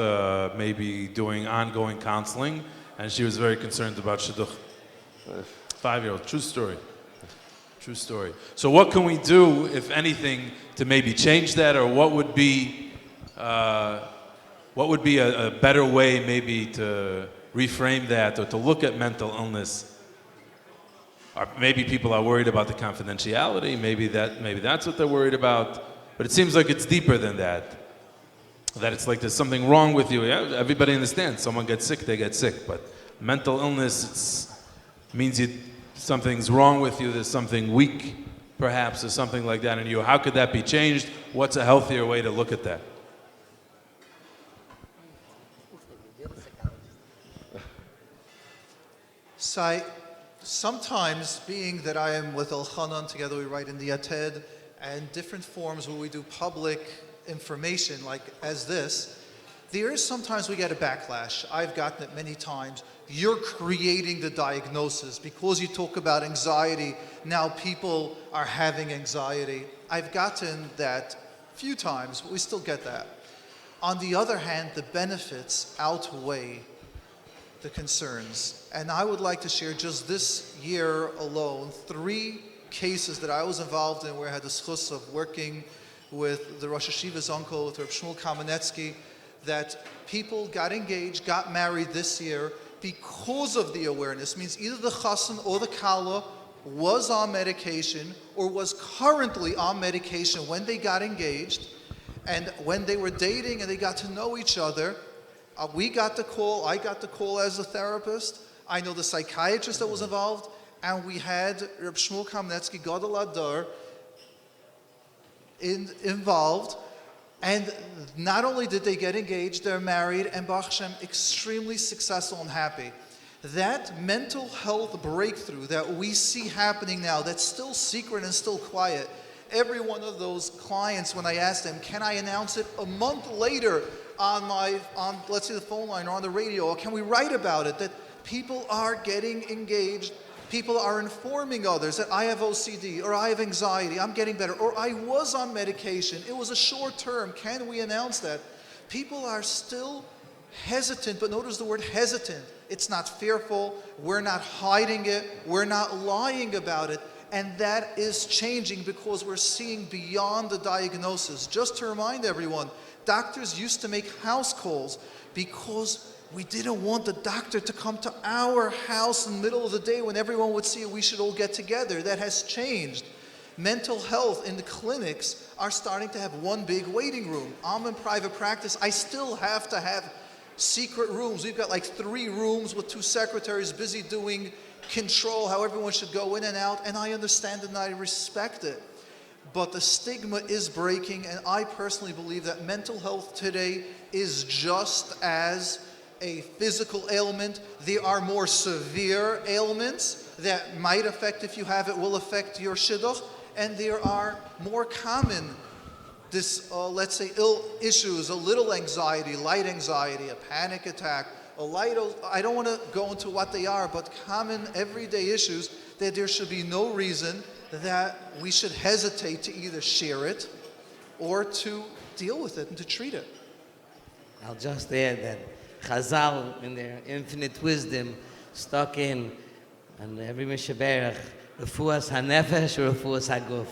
S1: maybe doing ongoing counseling, and she was very concerned about shidduch. 5-year-old, true story. True story. So what can we do, if anything, to maybe change that, or what would be a better way maybe to reframe that, or to look at mental illness? Or maybe people are worried about the confidentiality, maybe that's what they're worried about, but it seems like it's deeper than that. That it's like there's something wrong with you. Yeah, everybody understands, someone gets sick, they get sick, but mental illness means something's wrong with you, there's something weak, perhaps, or something like that in you. How could that be changed? What's a healthier way to look at that?
S2: Sometimes, being that I am with Elchanan, together we write in the Yated, and different forms where we do public information, like as this, there is sometimes we get a backlash. I've gotten it many times. You're creating the diagnosis. Because you talk about anxiety, now people are having anxiety. I've gotten that a few times, but we still get that. On the other hand, the benefits outweigh the concerns. And I would like to share just this year alone 3 cases that I was involved in where I had the schus of working with the Rosh Hashiva's uncle, with Reb Shmuel Kamenetsky, that people got engaged, got married this year because of the awareness. Means either the chassan or the kala was on medication or was currently on medication when they got engaged, and when they were dating and they got to know each other, we got the call, I got the call as a therapist, I know the psychiatrist that was involved, and we had Reb Shmuel Kamenetsky, Gadol Adar, involved. And not only did they get engaged, they're married, and Baruch Hashem, extremely successful and happy. That mental health breakthrough that we see happening now, that's still secret and still quiet, every one of those clients, when I asked them, can I announce it a month later on let's say the phone line or on the radio, or can we write about it, that people are getting engaged, people are informing others that I have OCD, or I have anxiety, I'm getting better, or I was on medication, it was a short term, can we announce that? People are still hesitant, but notice the word hesitant. It's not fearful, we're not hiding it, we're not lying about it, and that is changing because we're seeing beyond the diagnosis. Just to remind everyone, doctors used to make house calls because we didn't want the doctor to come to our house in the middle of the day when everyone would see it. We should all get together. That has changed. Mental health in the clinics are starting to have one big waiting room. I'm in private practice. I still have to have secret rooms. We've got like 3 rooms with 2 secretaries busy doing control how everyone should go in and out, and I understand it and I respect it. But the stigma is breaking, and I personally believe that mental health today is just as a physical ailment. There are more severe ailments that might affect, if you have it, will affect your shidduch, and there are more common let's say ill issues, a little anxiety, light anxiety, a panic attack, I don't want to go into what they are, but common everyday issues that there should be no reason that we should hesitate to either share it or to deal with it and to treat it.
S4: I'll just add that Chazal, in their infinite wisdom, stuck in, and every Mishaberach, Refuas HaNefesh or Refuas HaGuf.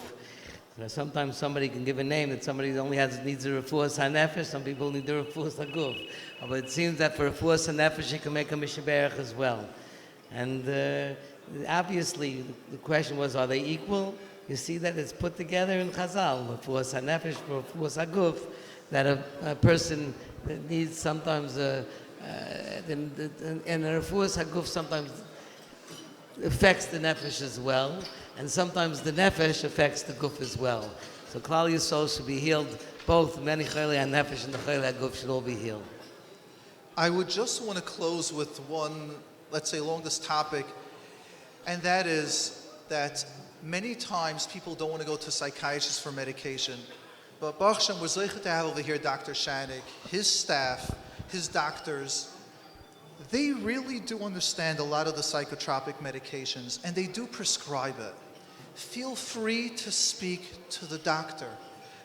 S4: Sometimes somebody can give a name that somebody only needs a Refuas HaNefesh, some people need the Refuas HaGuf. But it seems that for Refuas HaNefesh you can make a Mishaberach as well. And obviously the question was, are they equal? You see that it's put together in Chazal, Refuas HaNefesh, Refuas HaGuf, that a person needs sometimes, and a Refuas HaGuf sometimes affects the Nefesh as well, and sometimes the Nefesh affects the Guf as well. So Klal Yisrael should be healed, both many Cholei HaNefesh and the Cholei HaGuf should all be healed.
S2: I would just want to close with one, let's say, along this topic, and that is that many times people don't want to go to psychiatrists for medication. But Baruch Hashem, we're zeichet to have over here Dr. Shanik, his staff, his doctors. They really do understand a lot of the psychotropic medications, and they do prescribe it. Feel free to speak to the doctor.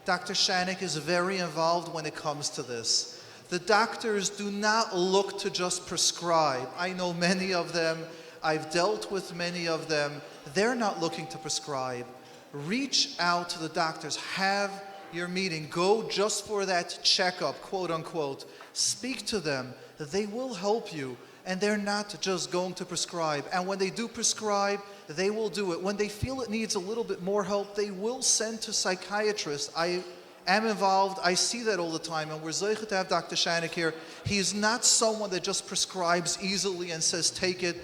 S2: Dr. Shanik is very involved when it comes to this. The doctors do not look to just prescribe. I know many of them. I've dealt with many of them. They're not looking to prescribe. Reach out to the doctors. Have your meeting. Go just for that checkup, quote unquote. Speak to them. They will help you. And they're not just going to prescribe. And when they do prescribe, they will do it. When they feel it needs a little bit more help, they will send to psychiatrists. I am involved. I see that all the time. And we're zeichet to have Dr. Shanik here. He is not someone that just prescribes easily and says, take it.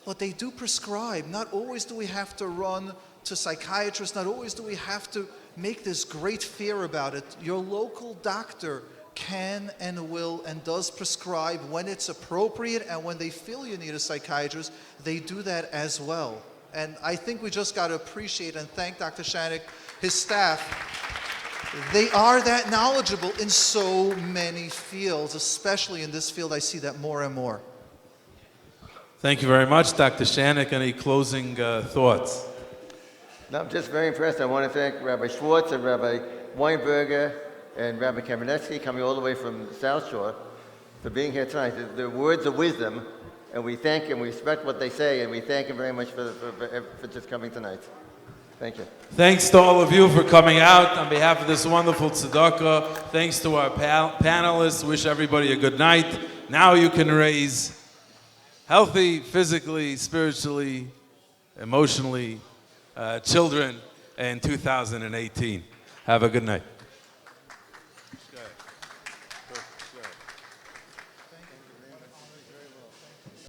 S2: But they do prescribe. Not always do we have to run to psychiatrists. Not always do we have to make this great fear about it. Your local doctor can and will and does prescribe when it's appropriate, and when they feel you need a psychiatrist, they do that as well. And I think we just got to appreciate and thank Dr. Shanik, his staff. They are that knowledgeable in so many fields, especially in this field. I see that more and more.
S1: Thank you very much, Dr. Shanik. Any closing thoughts?
S3: No, I'm just very impressed. I want to thank Rabbi Schwartz and Rabbi Weinberger and Rabbi Kamenetsky, coming all the way from the South Shore, for being here tonight. The words of wisdom, and we thank and we respect what they say, and we thank him very much for just coming tonight. Thank you.
S1: Thanks to all of you for coming out on behalf of this wonderful tzedakah. Thanks to our panelists. Wish everybody a good night. Now you can raise healthy, physically, spiritually, emotionally children in 2018. Have a good night.